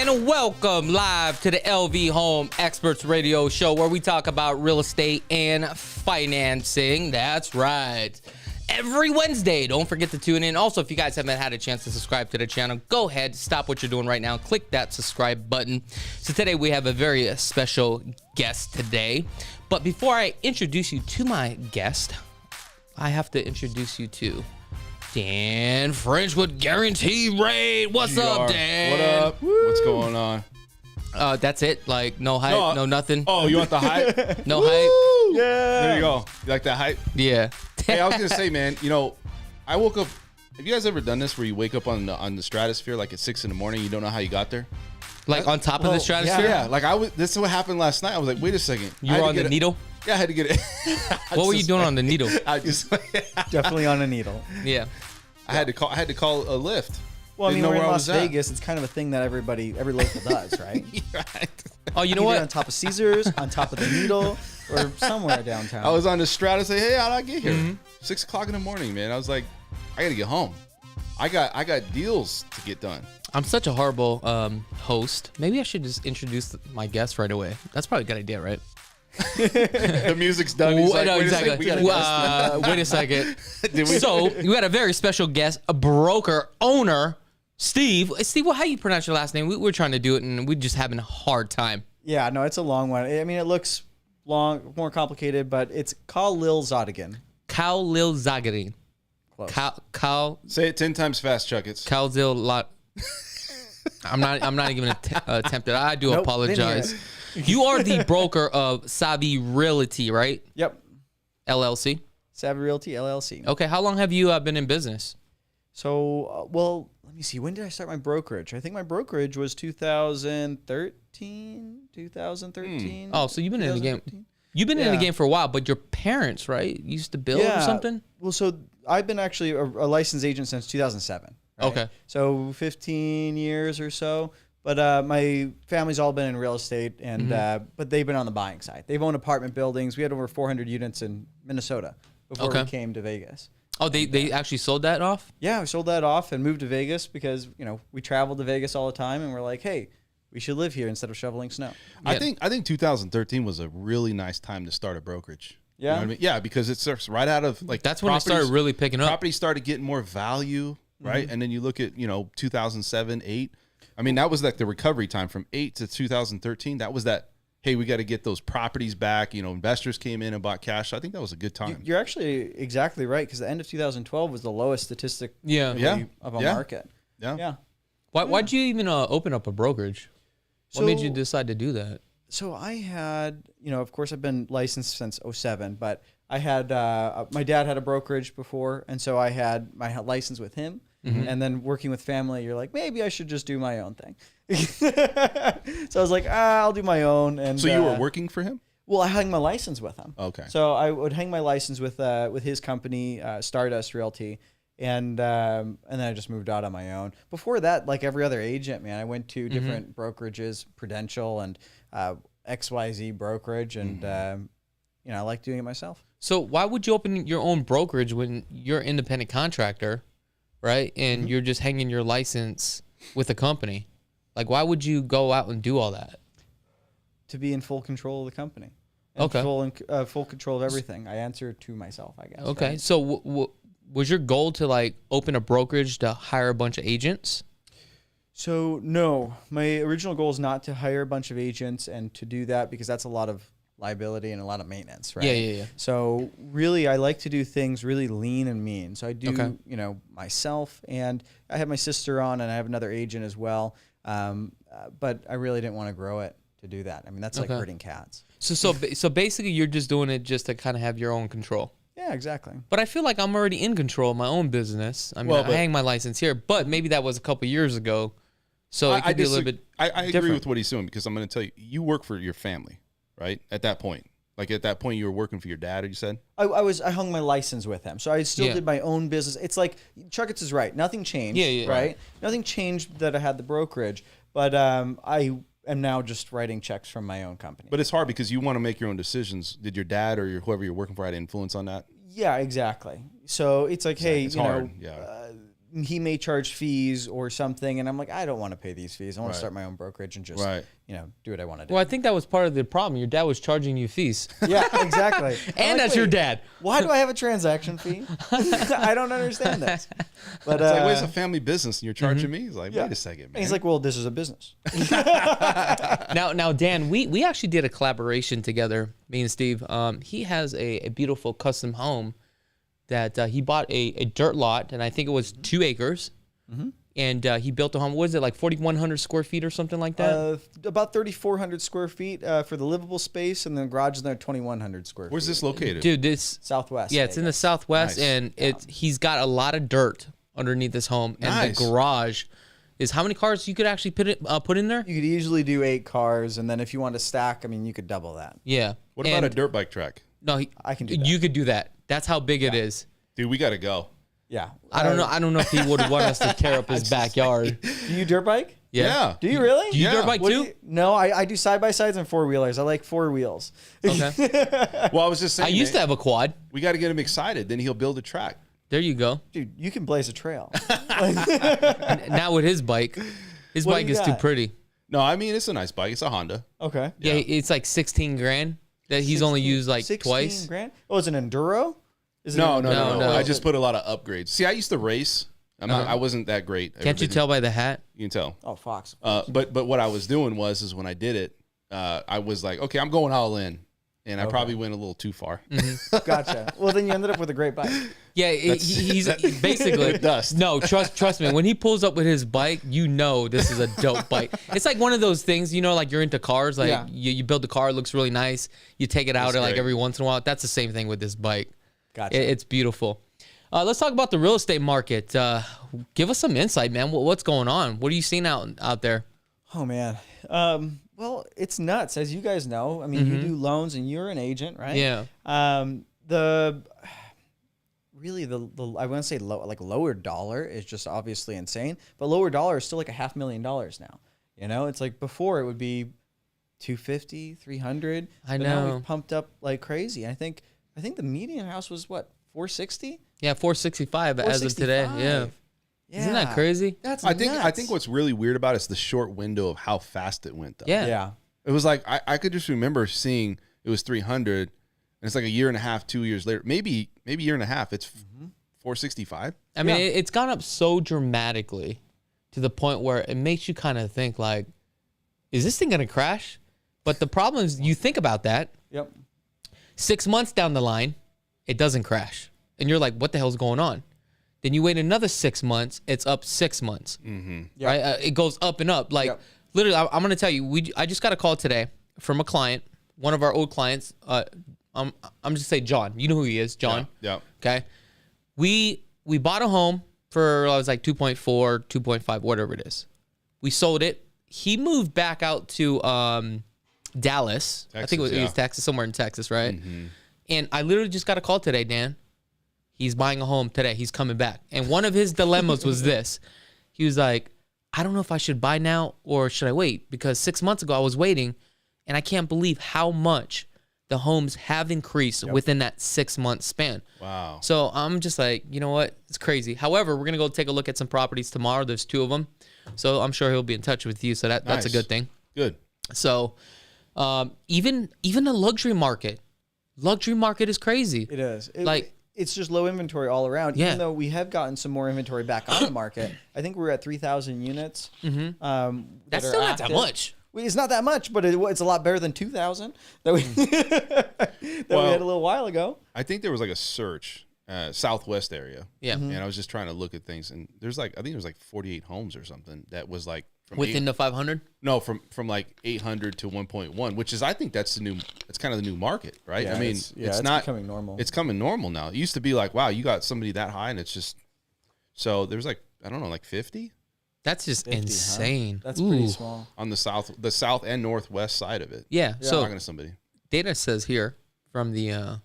And welcome live to the LV Home Experts Radio Show, where we talk about real estate and financing. That's right. Every Wednesday. Don't forget to tune in. Also, if you guys haven't had a chance to subscribe to the channel, go ahead, stop what you're doing right now, click that subscribe button. So today we have a very special guest today. But before I introduce you to my guest, I have to introduce you to Dan French with Guarantee Rate. What's up, Dan? What up? Woo. What's going on? That's it. Like no hype, no nothing. Oh, you want the hype? No hype. Yeah. There you go. You like that hype? Yeah. Hey, I was gonna say, man. You know, I woke up. Have you guys ever done this where you wake up on the stratosphere like at 6 in the morning? You don't know how you got there. Like on top of the stratosphere? Yeah. Like I was. This is what happened last night. I was like, wait a second. You were on the needle? Yeah, I had to get it. What were you doing on the needle? I just definitely on a needle. Yeah. I had to call a lift. Well, I mean, we're in Las Vegas. It's kind of a thing that every local does, right? Right. Oh, you know Either what? on top of Caesars, on top of the needle, or somewhere downtown. I was on the strata. Say, hey, how'd I get here? 6 o'clock in the morning, man. I was like, I gotta get home. I got deals to get done. I'm such a horrible host. Maybe I should just introduce my guest right away. That's probably a good idea, right? The music's done. He's like, no, wait exactly. Wait a second. So we got a very special guest, a broker owner, Steve. Steve, how you pronounce your last name? We were trying to do it, and we're just having a hard time. Yeah, no, it's a long one. I mean, it looks long, more complicated, but it's Krulsawat. Krulsawat. Say it 10 times fast, Chakits. Krulsawat. I'm not even attempted. I do apologize. You are the broker of Savvy Realty, right? Yep. LLC. Savvy Realty LLC. Okay. How long have you been in business? So, well, let me see. When did I start my brokerage? I think my brokerage was 2013. Oh, so you've been in the game. You've been in the game for a while, but your parents, right, used to build or something? Well, so I've been actually a licensed agent since 2007. Right? Okay. So 15 years or so. But my family's all been in real estate, and but they've been on the buying side. They've owned apartment buildings. We had over 400 units in Minnesota before we came to Vegas. Oh, they actually sold that off? Yeah, we sold that off and moved to Vegas because, we traveled to Vegas all the time, and we're like, hey, we should live here instead of shoveling snow. Yeah. I think 2013 was a really nice time to start a brokerage. Yeah. You know what I mean? Yeah, because it starts right out of like that's when it started really picking up. Properties started getting more value, right? And then you look at 2007, 8. I mean, that was like the recovery time from 8 to 2013. That was that. Hey, we got to get those properties back. Investors came in and bought cash. So I think that was a good time. You're actually exactly right, because the end of 2012 was the lowest statistic of a market. Yeah. Why'd you even open up a brokerage? What made you decide to do that? So I had, of course, I've been licensed since 07, but I had, my dad had a brokerage before, and so I had my license with him. And then working with family, you're like, maybe I should just do my own thing. So I was like, I'll do my own. And so you were working for him? Well, I hung my license with him. Okay. So I would hang my license with his company, Stardust Realty, and then I just moved out on my own. Before that, like every other agent, man, I went to different brokerages, Prudential and XYZ brokerage, and I like doing it myself. So why would you open your own brokerage when you're an independent contractor, right? And you're just hanging your license with a company. Like, why would you go out and do all that? To be in full control of the company. And full control of everything. I answer to myself, I guess. Okay. Right? So was your goal to like open a brokerage to hire a bunch of agents? So no, my original goal is not to hire a bunch of agents and to do that because that's a lot of liability and a lot of maintenance, right? Yeah. So really, I like to do things really lean and mean. So I do, myself, and I have my sister on, and I have another agent as well. But I really didn't want to grow it to do that. I mean, that's like herding cats. So basically, you're just doing it just to kind of have your own control. Yeah, exactly. But I feel like I'm already in control of my own business. I mean, I hang my license here, but maybe that was a couple years ago. So it could be a little bit I agree with what he's doing, because I'm going to tell you, you work for your family, right? At that point. Like at that point, you were working for your dad, you said? I hung my license with him. So I still did my own business. It's like, Chakits is right. Nothing changed, right? Nothing changed that I had the brokerage, but I am now just writing checks from my own company. But it's hard because you want to make your own decisions. Did your dad or whoever you're working for had influence on that? Yeah, exactly. So it's like, hey, it's hard. he may charge fees or something, and I'm like, I don't want to pay these fees. I want to start my own brokerage and just do what I want to do. Well, I think that was part of the problem. Your dad was charging you fees. Yeah, exactly. And that's your dad. Why do I have a transaction fee? I don't understand this. But It's like, where's a family business and you're charging me? He's like, wait a second, man. And he's like, well, this is a business. Now, Dan, we actually did a collaboration together, me and Steve. He has a beautiful custom home that he bought a dirt lot, and I think it was 2 acres. And he built a home. What is it, like 4,100 square feet or something like that? About 3,400 square feet for the livable space, and then the garage is there 2,100 square feet. Where's this located? Dude, this Southwest. Yeah, it's in the Southwest, Nice. and he's got a lot of dirt underneath this home, and Nice. the garage is how many cars you could actually put in there? You could easily do 8 cars, and then if you want to stack, I mean, you could double that. Yeah. What about a dirt bike track? No, I can do that. You could do that. That's how big it is. Dude, we got to go. Yeah. I don't know. I don't know if he would want us to tear up his backyard. Do you dirt bike? Yeah. Do you really? Do you dirt bike What do too? you- no, I do side-by-sides and 4-wheelers. I like 4 wheels. Okay. Well, I was just saying, I used to have a quad. we got to get him excited. Then he'll build a track. There you go. Dude, you can blaze a trail. Now with his bike, his What do bike you is too got? pretty. No, I mean, it's a nice bike. It's a Honda. Okay. Yeah, it's like 16 grand that he's only used like 16 twice. grand? Oh, it's an enduro? Is it No, an- No. I just put a lot of upgrades. See, I used to race. I wasn't that great. Can't you Everybody- tell by the hat? You can tell. Oh, Fox. But what I was doing is when I did it, I was like, okay, I'm going all in. And I probably went a little too far. Gotcha. Well, then you ended up with a great bike. Yeah, he's basically Dust. No, trust me. When he pulls up with his bike, you know this is a dope bike. It's like one of those things, like you're into cars. Like Yeah. you build the car, it looks really nice. You take it out That's like great. every once in a while. That's the same thing with this bike. Gotcha. It's beautiful. Let's talk about the real estate market. Give us some insight, man. What's going on? What are you seeing out there? Oh, man. Well, it's nuts, as you guys know. I mean, you do loans and you're an agent, right? Yeah. The I want to say lower dollar is just obviously insane, but lower dollar is still like $500,000 now. It's like before it would be 250, 300. I but now know. we've pumped up like crazy. I think the median house was what, 460? Yeah, 465 as of today. Yeah. Isn't that crazy? That's I nuts. think what's really weird about it is the short window of how fast it went, though. Yeah. Yeah. It was like, I could just remember seeing it was 300, and it's like a year and a half, 2 years later, maybe a year and a half, it's 465. I mean, Yeah. it's gone up so dramatically to the point where it makes you kind of think like, is this thing going to crash? But the problem is you think about that, Yep. 6 months down the line, it doesn't crash. And you're like, what the hell's going on? Then you wait another 6 months, it's up 6 months. Yep. Right? It goes up and up. Like, Yep. literally, I'm going to tell you, I just got a call today from a client, one of our old clients. I'm just say John. You know who he is, John. Yeah. Okay. We bought a home for, I was like 2.4, 2.5, whatever it is. We sold it. He moved back out to Dallas. I think it was Texas, somewhere in Texas, right? And I literally just got a call today, Dan. He's buying a home today. He's coming back. And one of his dilemmas was this. He was like, I don't know if I should buy now or should I wait? Because 6 months ago I was waiting, and I can't believe how much the homes have increased within that 6 month span. Wow. So I'm just like, you know what? It's crazy. However, we're going to go take a look at some properties tomorrow. There's 2 of them. So I'm sure he'll be in touch with you. So that's a Nice. good thing. Good. So even the luxury market is crazy. It is. It's just low inventory all around. Yeah. Even though we have gotten some more inventory back on the market, I think we're at 3,000 units. That's are still not that active. much. It's not that much, but it's a lot better than 2,000 that we we had a little while ago. I think there was like a search, Southwest area. Yeah. And I was just trying to look at things, and I think there's like 48 homes or something that was like from Within the 500? No, from like 800 to 1.1, which is, I think that's kind of the new market, right? Yeah, I mean, it's not becoming normal. It's coming normal now. It used to be like, wow, you got somebody that high, and it's just, so there's like, I don't know, like 50 That's just 50, huh? insane. That's pretty Ooh. small. on the south and northwest side of it. Yeah. So Talking to somebody. data says here from the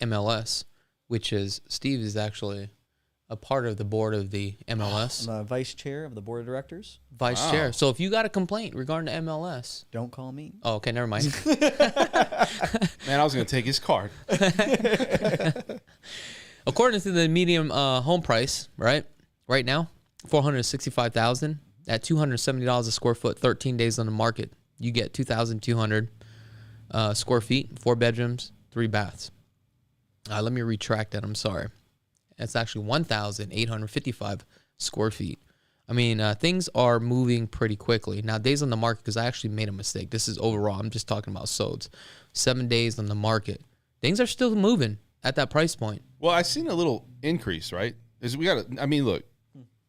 MLS, which is Steve is actually a part of the board of the MLS, I'm a vice chair of the board of directors. vice Wow. chair. So if you got a complaint regarding the MLS, Don't call me. oh, okay, never mind. Man, I was going to take his card. According to the median home price, right now, $465,000 at $270 a square foot, 13 days on the market. You get 2,200 square feet, 4 bedrooms, 3 baths. Let me retract that. I'm sorry. It's actually 1,855 square feet. I mean, things are moving pretty quickly. Now, days on the market, because I actually made a mistake. This is overall. I'm just talking about solds. 7 days on the market. Things are still moving at that price point. Well, I've seen a little increase, right? I mean, look,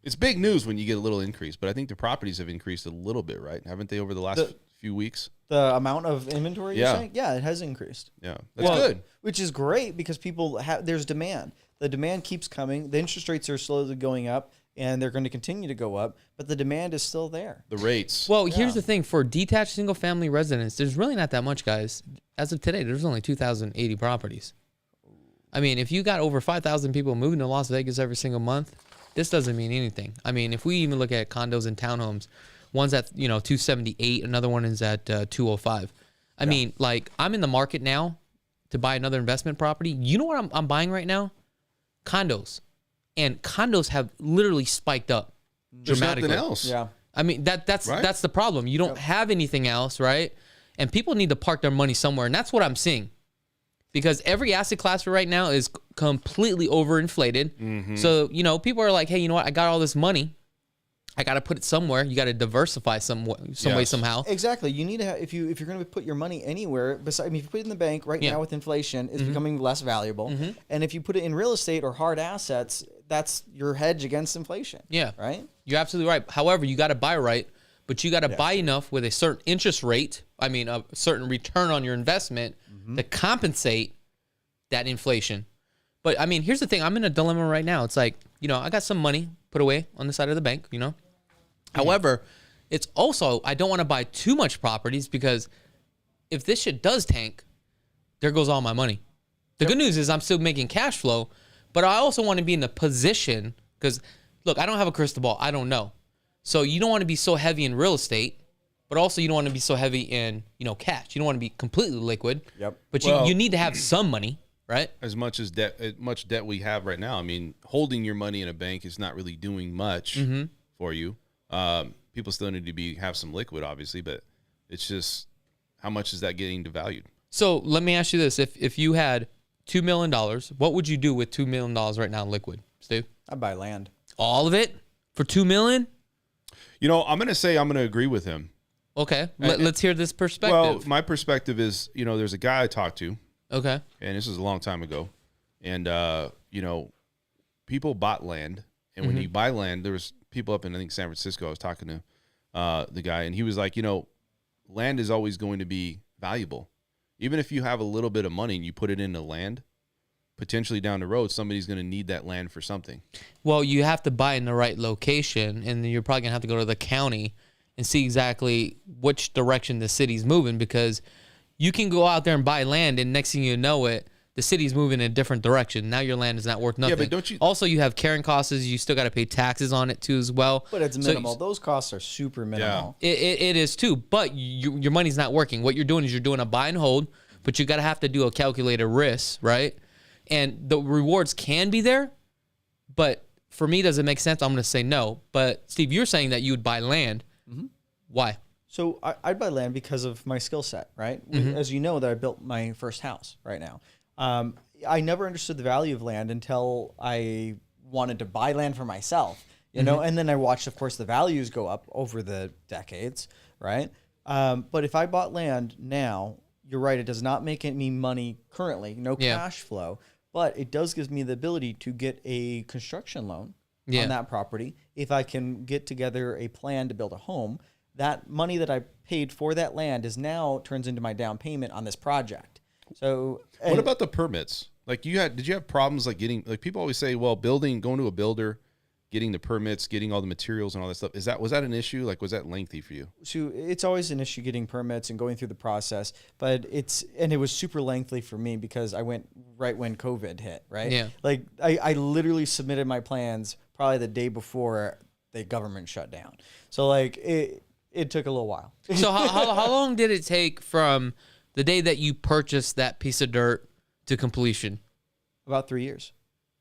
it's big news when you get a little increase, but I think the properties have increased a little bit, right? Haven't they over the last few weeks? The amount of inventory you're saying? Yeah, it has increased. Yeah, that's good. Which is great because there's demand. The demand keeps coming. The interest rates are slowly going up, and they're going to continue to go up, but the demand is still there. The rates. Well, here's the thing. For detached single-family residents, there's really not that much, guys. As of today, there's only 2,080 properties. I mean, if you got over 5,000 people moving to Las Vegas every single month, this doesn't mean anything. I mean, if we even look at condos and townhomes, one's at 278, another one is at 205. I mean, like, I'm in the market now to buy another investment property. You know what I'm buying right now? Condos. And condos have literally spiked up dramatically. There's nothing else. Yeah. I mean, that's the problem. You don't have anything else, right? And people need to park their money somewhere, and that's what I'm seeing. Because every asset class right now is completely overinflated. Mm-hmm. So, people are like, hey, you know what? I got all this money. I got to put it somewhere. You got to diversify some way, somehow. Exactly. You need to have, if you're going to put your money anywhere, if you put it in the bank right now with inflation, it's becoming less valuable. Mm-hmm. And if you put it in real estate or hard assets, that's your hedge against inflation. Yeah. Right? You're absolutely right. However, you got to buy right, but you got to buy enough with a certain interest rate, a certain return on your investment to compensate that inflation. But, I mean, here's the thing. I'm in a dilemma right now. It's like, I got some money put away on the side of the bank, However, it's also, I don't want to buy too much properties because if this shit does tank, there goes all my money. The good news is I'm still making cash flow, but I also want to be in the position because, look, I don't have a crystal ball. I don't know. So you don't want to be so heavy in real estate, but also you don't want to be so heavy in, cash. You don't want to be completely liquid. Yep. But you need to have some money, right? As much debt we have right now. I mean, holding your money in a bank is not really doing much for you. People still need to have some liquid, obviously, but it's just how much is that getting devalued? So let me ask you this: if you had $2 million, what would you do with $2 million right now in liquid, Steve? I'd buy land. All of it for $2 million? I'm going to agree with him. Okay, let's hear this perspective. Well, my perspective is, there's a guy I talked to. Okay. And this was a long time ago, and people bought land, and when you buy land, there was people up in, I think, San Francisco. I was talking to the guy, and he was like, land is always going to be valuable. Even if you have a little bit of money and you put it into land, potentially down the road, somebody's going to need that land for something. Well, you have to buy in the right location, and you're probably going to have to go to the county and see exactly which direction the city's moving, because you can go out there and buy land, and next thing you know the city's moving in a different direction. Now your land is not worth nothing. Yeah, but don't you... Also, you have carrying costs. You still got to pay taxes on it too as well. But it's minimal. Those costs are super minimal. Yeah. It is too. But your money's not working. What you're doing is you're doing a buy and hold, but you got to have to do a calculated risk, right? And the rewards can be there, but for me, does it make sense? I'm going to say no. But Steve, you're saying that you would buy land. Mm-hmm. Why? So I'd buy land because of my skill set, right? As you know, that I built my first house right now. I never understood the value of land until I wanted to buy land for myself, you know, and then I watched, of course, the values go up over the decades, right? But if I bought land now, you're right, it does not make me money currently, no cash flow, but it does give me the ability to get a construction loan on that property. If I can get together a plan to build a home, that money that I paid for that land turns into my down payment on this project. So what about the permits? Like did you have problems like getting, like people always say, well, going to a builder, getting the permits, getting all the materials and all that stuff. Was that an issue? Like, was that lengthy for you? So it's always an issue getting permits and going through the process, but it was super lengthy for me because I went right when COVID hit, right? Yeah. Like I literally submitted my plans probably the day before the government shut down. So like it took a little while. So how long did it take from the day that you purchased that piece of dirt to completion? About 3 years.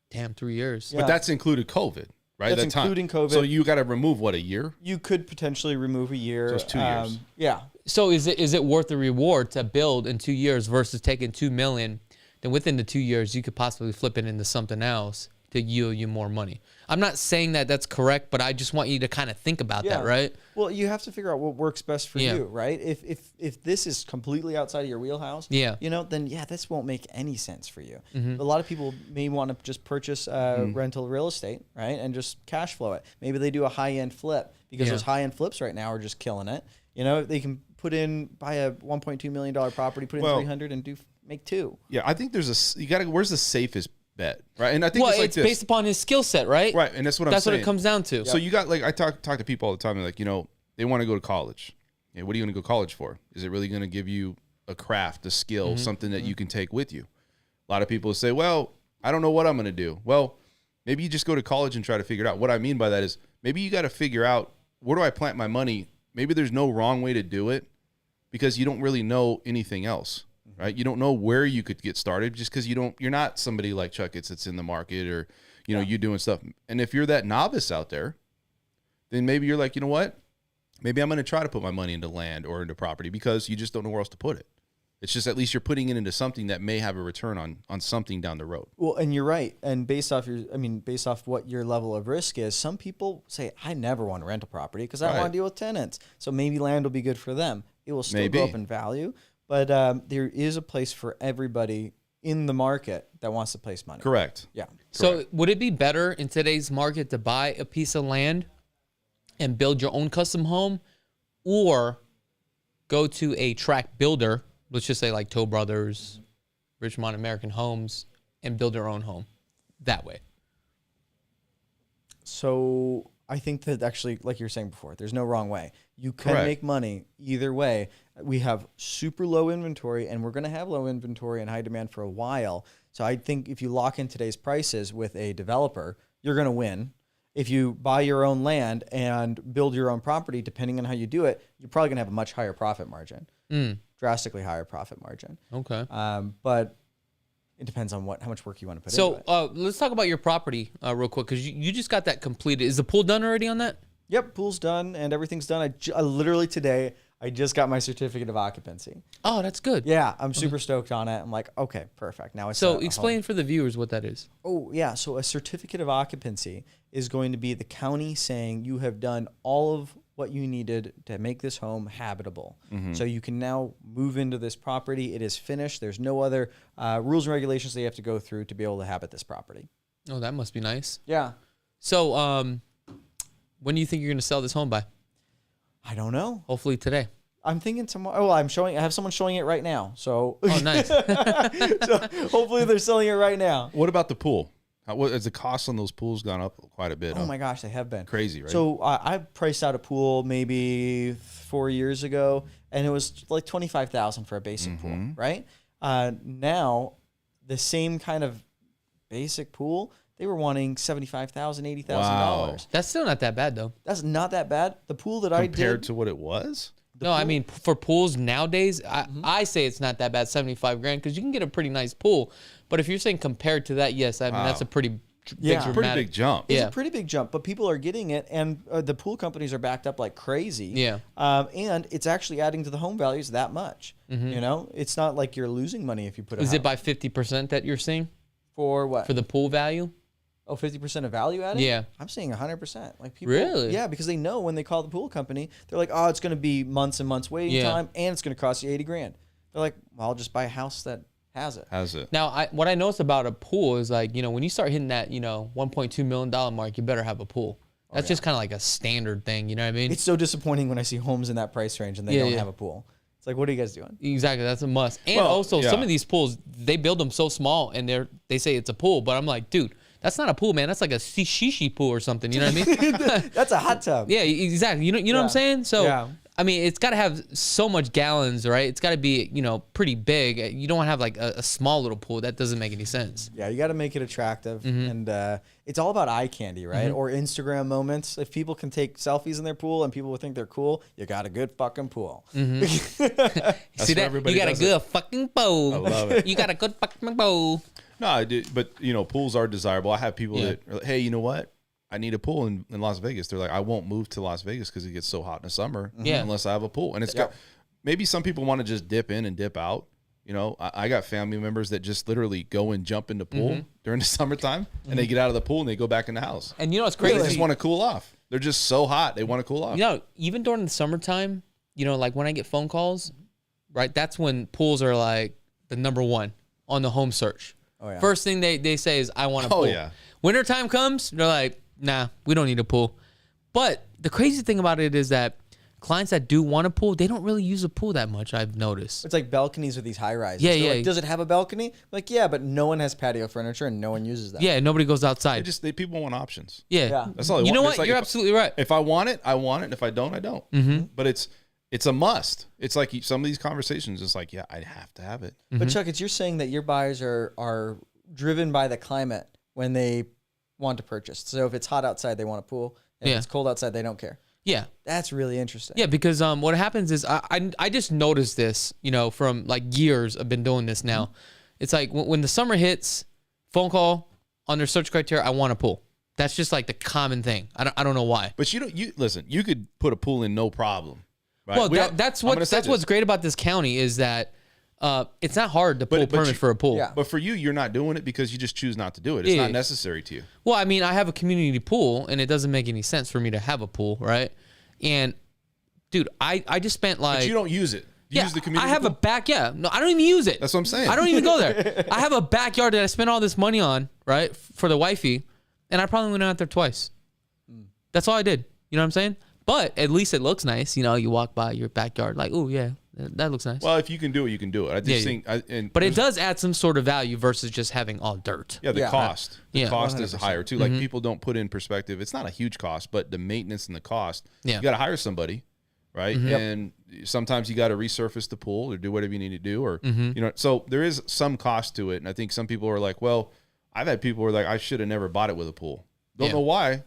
Damn, 3 years. Yeah. But that's included COVID. right? That's including COVID. So you got to remove what, a year? You could potentially remove a year. So it's 2 years. Yeah. So is it worth the reward to build in 2 years versus taking $2 million? Then within the 2 years, you could possibly flip it into something else to yield you more money. I'm not saying that that's correct, but I just want you to kind of think about that, right? Well, you have to figure out what works best for you, right? If this is completely outside of your wheelhouse, then this won't make any sense for you. A lot of people may want to just purchase rental real estate, right, and just cash flow it. Maybe they do a high-end flip because those high-end flips right now are just killing it. They can buy a $1.2 million property, put in 300 and make 2. Yeah, I think where's the safest bet, right? And I think it's based upon his skill set, right? Right, and that's what I'm saying. That's what it comes down to. So you got, like, I talk to people all the time, and like, they want to go to college. Yeah, what are you going to go to college for? Is it really going to give you a craft, a skill, something that you can take with you? A lot of people say, well, I don't know what I'm going to do. Well, maybe you just go to college and try to figure it out. What I mean by that is maybe you got to figure out, where do I plant my money? Maybe there's no wrong way to do it because you don't really know anything else. Right, you don't know where you could get started just because you're not somebody like Chakits that's in the market, or you doing stuff. And if you're that novice out there, then maybe you're like, you know what? Maybe I'm going to try to put my money into land or into property because you just don't know where else to put it. It's just, at least you're putting it into something that may have a return on something down the road. Well, and you're right. And based off what your level of risk is, some people say, I never want to rent a property because I don't want to deal with tenants. So maybe land will be good for them. It will still go up in value. But there is a place for everybody in the market that wants to place money. Correct. Yeah. So would it be better in today's market to buy a piece of land and build your own custom home, or go to a tract builder, let's just say like Toll Brothers, Richmond American Homes, and build your own home that way? So I think that actually, like you were saying before, there's no wrong way. You can make money either way. We have super low inventory, and we're going to have low inventory and high demand for a while. So I think if you lock in today's prices with a developer, you're going to win. If you buy your own land and build your own property, depending on how you do it, you're probably going to have a much higher profit margin, drastically higher profit margin. Okay. But it depends on how much work you want to put into it. So let's talk about your property real quick, because you just got that completed. Is the pool done already on that? Yep, pool's done and everything's done. I literally today, I just got my certificate of occupancy. Oh, that's good. Yeah, I'm super stoked on it. I'm like, okay, perfect. Now it's so explain for the viewers what that is. Oh, yeah. So a certificate of occupancy is going to be the county saying you have done all of what you needed to make this home habitable. So you can now move into this property. It is finished. There's no other rules and regulations that you have to go through to be able to habit this property. Oh, that must be nice. Yeah. So when do you think you're going to sell this home by? I don't know. Hopefully today. I'm thinking tomorrow. Oh, I have someone showing it right now. So oh, nice. So hopefully they're selling it right now. What about the pool? What has the cost on those pools gone up quite a bit? Oh my gosh, they have been crazy, right? So I priced out a pool maybe 4 years ago, and it was like $25,000 for a basic pool, right? Now the same kind of basic pool, they were wanting $75,000, $80,000. Wow. That's still not that bad, though. That's not that bad. The pool that I did compared to what it was. No, I mean, for pools nowadays, I say it's not that bad, 75 grand, because you can get a pretty nice pool. But if you're saying compared to that, yes, I mean, that's a pretty pretty big jump. It's a pretty big jump, but people are getting it, and the pool companies are backed up like crazy. Yeah. And it's actually adding to the home values that much. You know, it's not like you're losing money if you put it. Is it by 50% that you're seeing? For what? For the pool value? Oh, 50% of value added? Yeah. I'm seeing 100%. Like people, really? Yeah, because they know when they call the pool company, they're like, oh, it's going to be months and months waiting time, and it's going to cost you 80 grand. They're like, well, I'll just buy a house that has it. Now, what I noticed about a pool is like, when you start hitting that, $1.2 million mark, you better have a pool. That's just kind of like a standard thing. You know what I mean? It's so disappointing when I see homes in that price range and they don't have a pool. It's like, what are you guys doing? Exactly. That's a must. And also, some of these pools, they build them so small and they say it's a pool, but I'm like, dude, that's not a pool, man. That's like a shishi pool or something. You know what I mean? That's a hot tub. Yeah, exactly. You know what I'm saying? So, I mean, it's got to have so much gallons, right? It's got to be, pretty big. You don't want to have like a small little pool. That doesn't make any sense. Yeah, you got to make it attractive. And it's all about eye candy, right? Or Instagram moments. If people can take selfies in their pool and people will think they're cool, you got a good fucking pool. See that? You got a good fucking pool. I love it. You got a good fucking pool. No, I do, but pools are desirable. I have people that are like, hey, you know what? I need a pool in Las Vegas. They're like, I won't move to Las Vegas because it gets so hot in the summer unless I have a pool. And it's got, maybe some people want to just dip in and dip out. You know, I got family members that just literally go and jump in the pool during the summertime and they get out of the pool and they go back in the house. And you know what's crazy? They just want to cool off. They're just so hot. They want to cool off. You know, even during the summertime, you know, like when I get phone calls, right? That's when pools are like the number one on the home search. Oh, yeah. First thing they say is, I want a pool. Oh, yeah. Wintertime comes, they're like, nah, we don't need a pool. But the crazy thing about it is that clients that do want a pool, they don't really use a pool that much, I've noticed. It's like balconies with these high rises. Yeah, They're yeah. like, does it have a balcony? Like, yeah, but no one has patio furniture and no one uses that. Yeah, nobody goes outside. People want options. Yeah. That's all they want. You know It's what? like You're if- absolutely right. If I want it, I want it. And if I don't, I don't. But it's a must. It's like some of these conversations, it's like, yeah, I have to have it. But Chuck, you're saying that your buyers are driven by the climate when they want to purchase. So if it's hot outside, they want a pool. If it's cold outside, they don't care. Yeah. That's really interesting. Yeah, because what happens is I just noticed this, you know, from like years I've been doing this now. It's like when the summer hits, phone call on their search criteria, I want a pool. That's just like the common thing. I don't know why. But you listen, you could put a pool in no problem. Right? Well, that's what's great about this county is that it's not hard to pull a permit for a pool. Yeah. But for you, you're not doing it because you just choose not to do it. It's not necessary to you. Well, I mean, I have a community pool, and it doesn't make any sense for me to have a pool, right? And, dude, I just spent like... But you don't use it. You use the community I have pool? a back, No, I don't even use it. That's what I'm saying. I don't even go there. I have a backyard that I spent all this money on, right, for the wifey, and I probably went out there twice. That's all I did. You know what I'm saying? But at least it looks nice. You know, you walk by your backyard like, oh, yeah, that looks nice. Well, if you can do it, you can do it. I just think... But it does add some sort of value versus just having all dirt. Yeah, the cost. The cost 100%. is higher, too. Like, people don't put in perspective. It's not a huge cost, but the maintenance and the cost, you got to hire somebody, right? And sometimes you got to resurface the pool or do whatever you need to do. Or, you know, so there is some cost to it. And I think some people are like, well, I've had people who are like, I should have never bought it with a pool. Don't know why,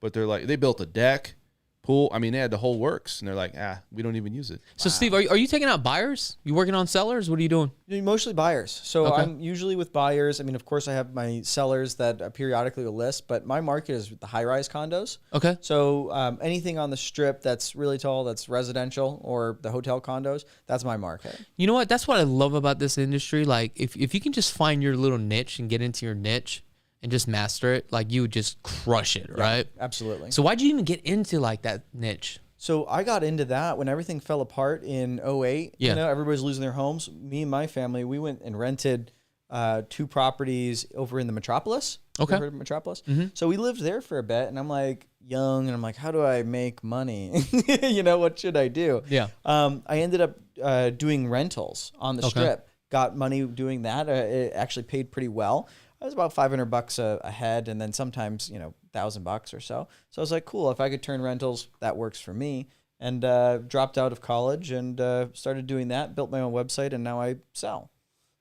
but they're like, they built a deck. Pool. I mean, they had the whole works, and they're like, we don't even use it. So, Steve, are you taking out buyers? You working on sellers? What are you doing? Mostly buyers. So I'm usually with buyers. I mean, of course, I have my sellers that periodically will list, but my market is the high-rise condos. Okay. So anything on the strip that's really tall, that's residential, or the hotel condos, that's my market. You know what? That's what I love about this industry. Like, if you can just find your little niche and get into your niche and just master it, like you would just crush it, right? Absolutely. So why'd you even get into like that niche? So I got into that when everything fell apart in 2008. Yeah. You know, everybody's losing their homes. Me and my family, we went and rented 2 properties over in the Metropolis. Okay. You heard of Metropolis? So we lived there for a bit, and I'm like young, and I'm like, how do I make money? You know, what should I do? Yeah. I ended up doing rentals on the strip. Got money doing that. It actually paid pretty well. It was about $500 a head, and then sometimes, you know, $1,000 or so. So I was like, cool, if I could turn rentals, that works for me. And dropped out of college and started doing that, built my own website, and now I sell.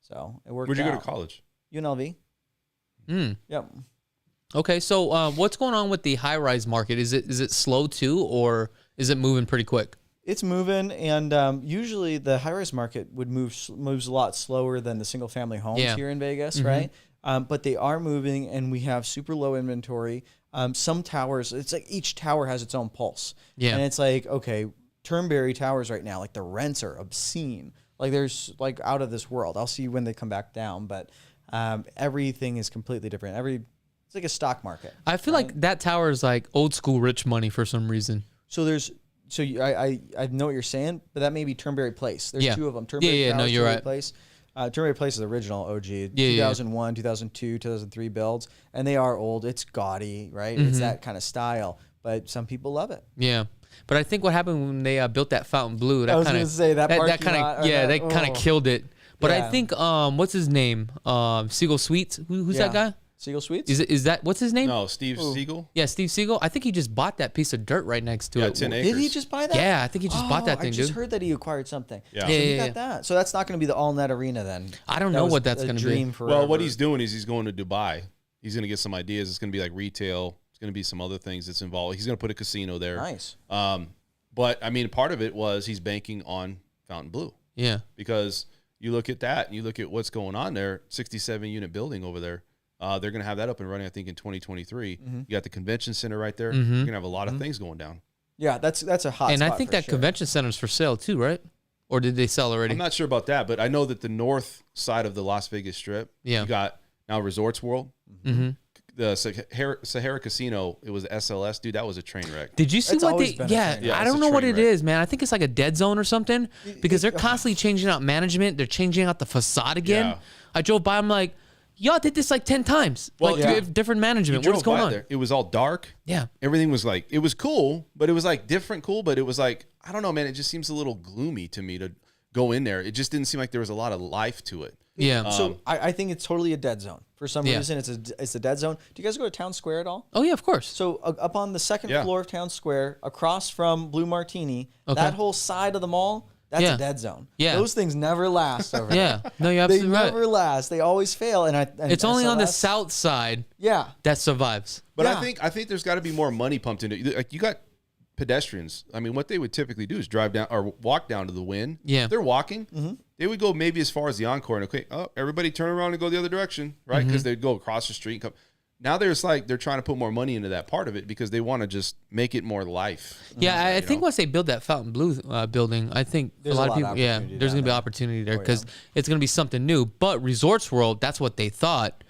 So it worked out. Where'd you go to college? UNLV. Yep. Okay, so what's going on with the high-rise market? Is it slow too, or is it moving pretty quick? It's moving, and usually the high-rise market moves a lot slower than the single-family homes here in Vegas, right? But they are moving, and we have super low inventory. Some towers, it's like each tower has its own pulse. Yeah. And it's like, okay, Turnberry Towers right now, like the rents are obscene. Like there's like out of this world. I'll see when they come back down, but everything is completely different. It's like a stock market. I feel like that tower is like old school rich money for some reason. I know what you're saying, but that may be Turnberry Place. There's 2 of them. Turnberry Towers, no, you're Turnberry right. Place. Turnberry Place is the original OG. 2001, 2002, 2003 builds, and they are old. It's gaudy, right? It's that kind of style, but some people love it. Yeah. But I think what happened when they built that Fountain Blue, that kind of they kind of killed it. But I think what's his name? Siegel Sweets. Who's that guy? Siegel Sweets? Is that what's his name? No, Steve Siegel. Yeah, Steve Siegel. I think he just bought that piece of dirt right next to it. 10 acres. Did he just buy that? Yeah, I think he just bought that thing, I just dude. heard that he acquired something. Yeah. So he Yeah. got that. So that's not going to be the all-net arena then. I don't know was what that's a gonna be. dream forever. Well, what he's doing is he's going to Dubai. He's going to get some ideas. It's going to be like retail. It's going to be some other things that's involved. He's going to put a casino there. Nice. But, I mean, part of it was he's banking on Fountain Blue. Yeah. Because you look at that and you look at what's going on there, 67-unit building over there. They're going to have that up and running, I think, in 2023. Mm-hmm. You got the convention center right there. You're going to have a lot of things going down. Yeah, that's a hot And spot I think for that sure. convention center's for sale too, right? Or did they sell already? I'm not sure about that, but I know that the north side of the Las Vegas Strip, Yeah. you got now Resorts World. Mm-hmm. The Sahara Casino, it was SLS, dude. That was a train wreck. Did you see It's what always they? been a Yeah, train wreck. I Yeah, don't it's a know what train it wreck. is, man. I think it's like a dead zone or something because they're constantly changing out management. They're changing out the facade again. Yeah. I drove by. I'm like, y'all did this like 10 times. Well, like yeah. you have different management. You What is drove going by on? there. It was all dark. Yeah. Everything was like, it was cool, but it was like different cool, but it was like, I don't know, man. It just seems a little gloomy to me to go in there. It just didn't seem like there was a lot of life to it. Yeah. So I think it's totally a dead zone. For some Yeah. reason, it's a dead zone. Do you guys go to Town Square at all? Oh yeah, of course. So up on the second Yeah. floor of Town Square, across from Blue Martini, Okay. that whole side of the mall, that's Yeah. a dead zone. Yeah. Those things never last over there. Yeah. No, you're They absolutely right. never last. They always fail. And It's only on the SLS south side Yeah. that survives. But Yeah. I think there's got to be more money pumped into it. Like you got pedestrians. I mean, what they would typically do is drive down or walk down to the Wynn. Yeah. They're walking. They would go maybe as far as the Encore and okay, oh, everybody turn around and go the other direction, right? Because they'd go across the street and come. Now there's like they're trying to put more money into that part of it because they want to just make it more life. Yeah, I You think know? once they build that Fountain Blue building, I think There's a lot of people, opportunity there's down going to be there. opportunity there Oh, because it's going to be something new. But Resorts World, that's what they thought.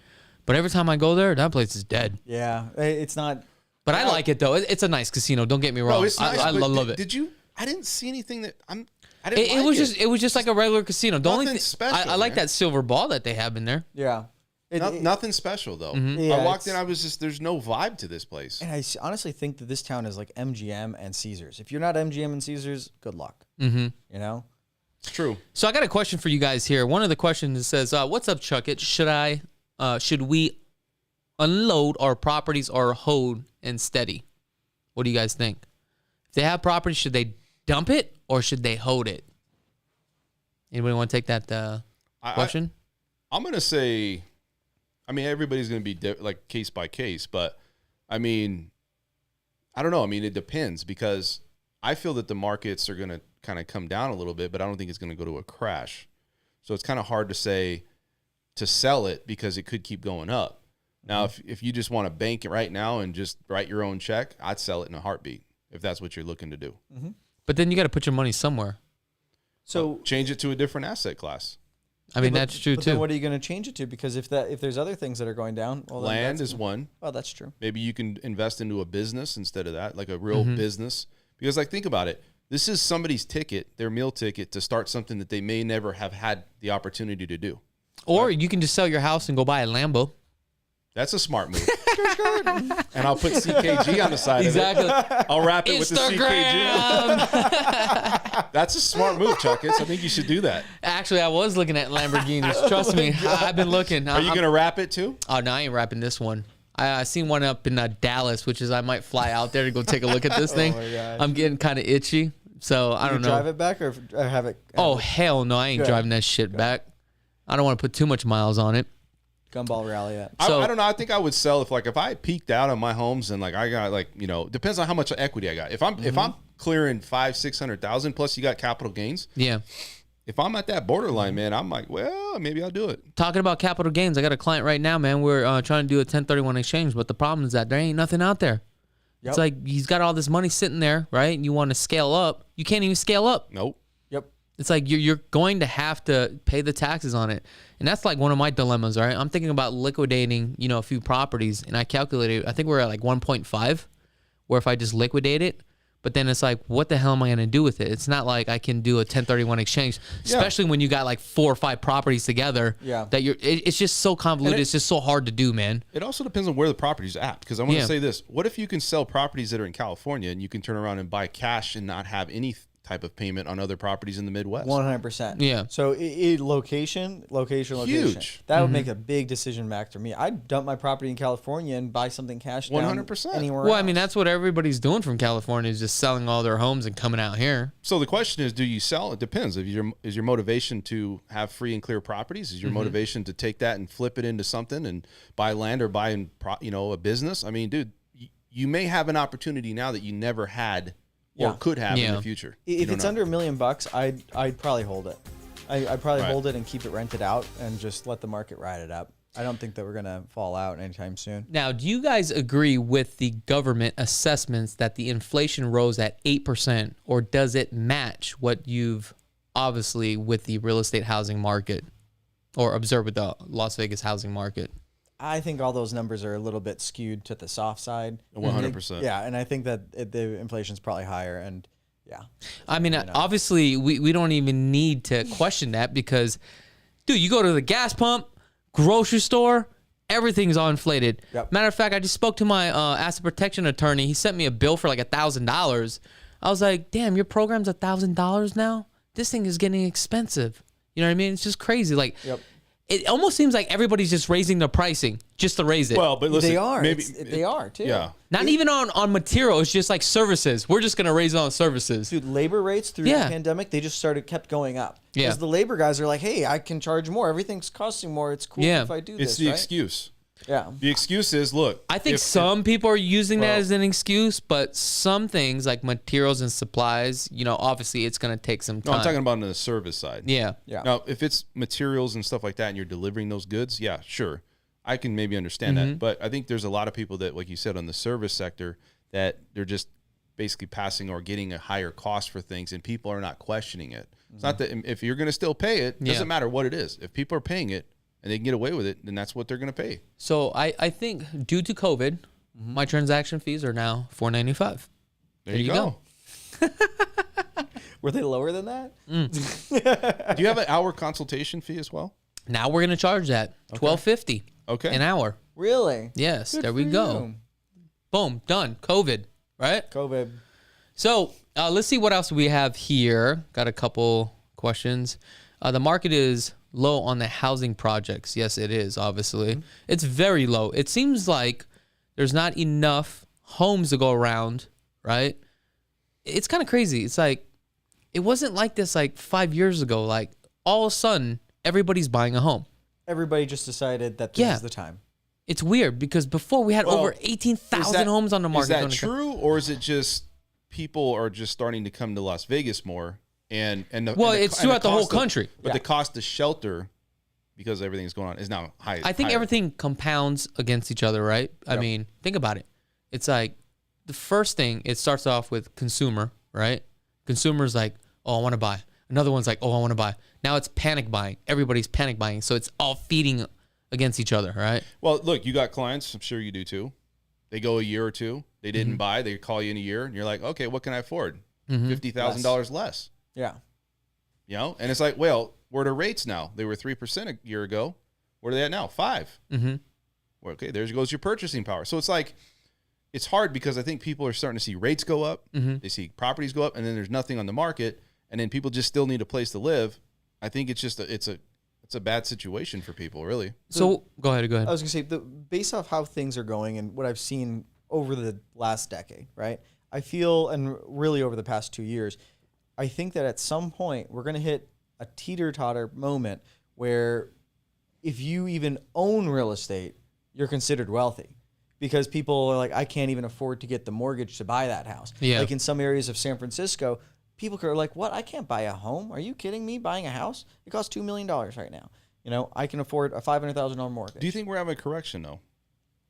But every time I go there, that place is dead. Yeah. It's not. But I like it though. It's a nice casino. Don't get me wrong. No, it's nice. I but love it. Did you? I didn't see anything that I didn't. It was just it was just like a regular casino. The only Nothing thing special, I like man. that silver ball that they have in there. Yeah. nothing special though. Yeah, I walked in. it's- I was just there's no vibe to this place. And honestly think that this town is like MGM and Caesars. If you're not MGM and Caesars, good luck. You know? It's true. So I got a question for you guys here. One of the questions says, "What's up, Chakits? Should we unload our properties or hold and steady? What do you guys think? If they have property, should they dump it or should they hold it? Anybody want to take that question? I'm gonna say, I mean, everybody's gonna be like case by case, but I mean, I don't know. I mean, it depends because I feel that the markets are gonna kind of come down a little bit, but I don't think it's gonna go to a crash. So it's kind of hard to say to sell it because it could keep going up. Now, if you just want to bank it right now and just write your own check, I'd sell it in a heartbeat if that's what you're looking to do. But then you got to put your money somewhere. So Change it to a different asset class. I mean, but- that's true but then too. what are you going to change it to? Because if there's other things that are going down, well, then Land that's- is one. Oh, that's true. Maybe you can invest into a business instead of that, like a real business. Because, like, think about it. This is somebody's ticket, their meal ticket, to start something that they may never have had the opportunity to do. Or you can just sell your house and go buy a Lambo. That's a smart move. And I'll put CKG on the side Exactly. of it. I'll wrap it with the CKG. Instagram. That's a smart move, Chakits. I think you should do that. Actually, I was looking at Lamborghinis. Trust me, I've been looking. Are you going to wrap it too? Oh no, I ain't wrapping this one. I seen one up in Dallas, which is I might fly out there to go take a look at this thing. my gosh. I'm getting kind of itchy, so I don't know. Drive it back or have it? Oh hell no, I ain't Good. driving that shit back. I don't want to put too much miles on it. Gumball rally at. So- I don't know. I think I would sell if I peaked out on my homes and like I got depends on how much equity I got. If I'm clearing 500,000-600,000 plus you got capital gains. Yeah. If I'm at that borderline, man, I'm like, well, maybe I'll do it. Talking about capital gains, I got a client right now, man. We're trying to do a 1031 exchange, but the problem is that there ain't nothing out there. Yep. It's like he's got all this money sitting there, right? And you want to scale up. You can't even scale up. Nope. Yep. It's like you're going to have to pay the taxes on it. And that's like one of my dilemmas, right? I'm thinking about liquidating, a few properties, and I calculated, I think we're at like 1.5, where if I just liquidate it, but then it's like, what the hell am I going to do with it? It's not like I can do a 1031 exchange, especially when you got like 4 or 5 properties together. Yeah. That it's just so convoluted. It's just so hard to do, man. It also depends on where the property's at. Because I want to Yeah. say this. What if you can sell properties that are in California and you can turn around and buy cash and not have any type of payment on other properties in the Midwest? 100%. Yeah. So location. Huge. That would make a big decision back for me. I'd dump my property in California and buy something cash down 100%. anywhere Well, else. I mean, that's what everybody's doing from California is just selling all their homes and coming out here. So the question is, do you sell? It depends. Is your motivation to have free and clear properties? Is your motivation to take that and flip it into something and buy land or buy a business? I mean, dude, you may have an opportunity now that you never had or Yeah. could have in Yeah. the future. If You don't it's know. under $1 million, I'd probably hold it. I'd probably Right. hold it and keep it rented out and just let the market ride it up. I don't think that we're gonna fall out anytime soon. Now, do you guys agree with the government assessments that the inflation rose at 8%, or does it match what you've obviously with the real estate housing market or observed with the Las Vegas housing market? I think all those numbers are a little bit skewed to the soft side. 100%. Yeah, and I think that the inflation's probably higher. And yeah, I mean, obviously, we don't even need to question that because, dude, you go to the gas pump, grocery store, everything's all inflated. Yep. Matter of fact, I just spoke to my asset protection attorney. He sent me a bill for like $1,000. I was like, damn, your program's $1,000 now? This thing is getting expensive. You know what I mean? It's just crazy. Like, Yep. It almost seems like everybody's just raising the pricing just to raise it. Well, but listen, they are. maybe They are too. Yeah. Not even on material. It's just like services. We're just going to raise it on services. Dude, labor rates through Yeah. the pandemic, they just kept going up. Yeah. Because the labor guys are like, hey, I can charge more. Everything's costing more. It's cool Yeah. if I do It's this, the right? excuse. Yeah. The excuse is, look. I think if- some people are using that well- as an excuse, but some things like materials and supplies, obviously it's going to take some No, time. I'm talking about on the service side. Yeah. Yeah. Now, if it's materials and stuff like that and you're delivering those goods, yeah, sure. I can maybe understand that. But I think there's a lot of people that, like you said, on the service sector, that they're just basically passing or getting a higher cost for things and people are not questioning it. It's not that if you're going to still pay it, Yeah. doesn't matter what it is. If people are paying it and they can get away with it, then that's what they're going to pay. So I think due to COVID, my transaction fees are now $4.95. There you go. Were they lower than that? Do you have an hour consultation fee as well? Now we're going to charge that $12.50 Okay. an hour. Really? Yes, Good there we for go. you. Boom, done. COVID, right? COVID. So let's see what else we have here. Got a couple questions. The market is low on the housing projects. Yes, it is, obviously. It's very low. It seems like there's not enough homes to go around, right? It's kind of crazy. It's like, it wasn't like this like 5 years ago. Like, all of a sudden, everybody's buying a home. Everybody just decided that this Yeah. is the time. It's weird because before we had Well, over 18,000 homes on the market. Is that during the- true, or is it just people are just starting to come to Las Vegas more? And Well, and it's and throughout the whole cost of- country. But the cost of shelter, because everything's going on, is now high. I think higher. everything compounds against each other, right? I mean, think about it. It's like the first thing, it starts off with consumer, right? Consumer's like, oh, I want to buy. Another one's like, oh, I want to buy. Now it's panic buying. Everybody's panic buying. So it's all feeding against each other, right? Well, look, you got clients. I'm sure you do too. They go a year or two. They didn't buy. They call you in a year, and you're like, okay, what can I afford? $50,000 less. Yeah. You know, and it's like, well, where are the rates now? They were 3% a year ago. Where are they at now? 5%. Well, okay, there goes your purchasing power. So it's like, it's hard because I think people are starting to see rates go up. They see properties go up, and then there's nothing on the market, and then people just still need a place to live. I think it's just it's a bad situation for people, really. So go ahead. I was gonna say, based off how things are going and what I've seen over the last decade, right? I feel, and really over the past 2 years, I think that at some point we're gonna hit a teeter-totter moment where if you even own real estate, you're considered wealthy. Because people are like, I can't even afford to get the mortgage to buy that house. Yeah. Like in some areas of San Francisco, people are like, what? I can't buy a home. Are you kidding me? Buying a house? It costs $2 million right now. You know, I can afford a $500,000 mortgage. Do you think we're having a correction, though?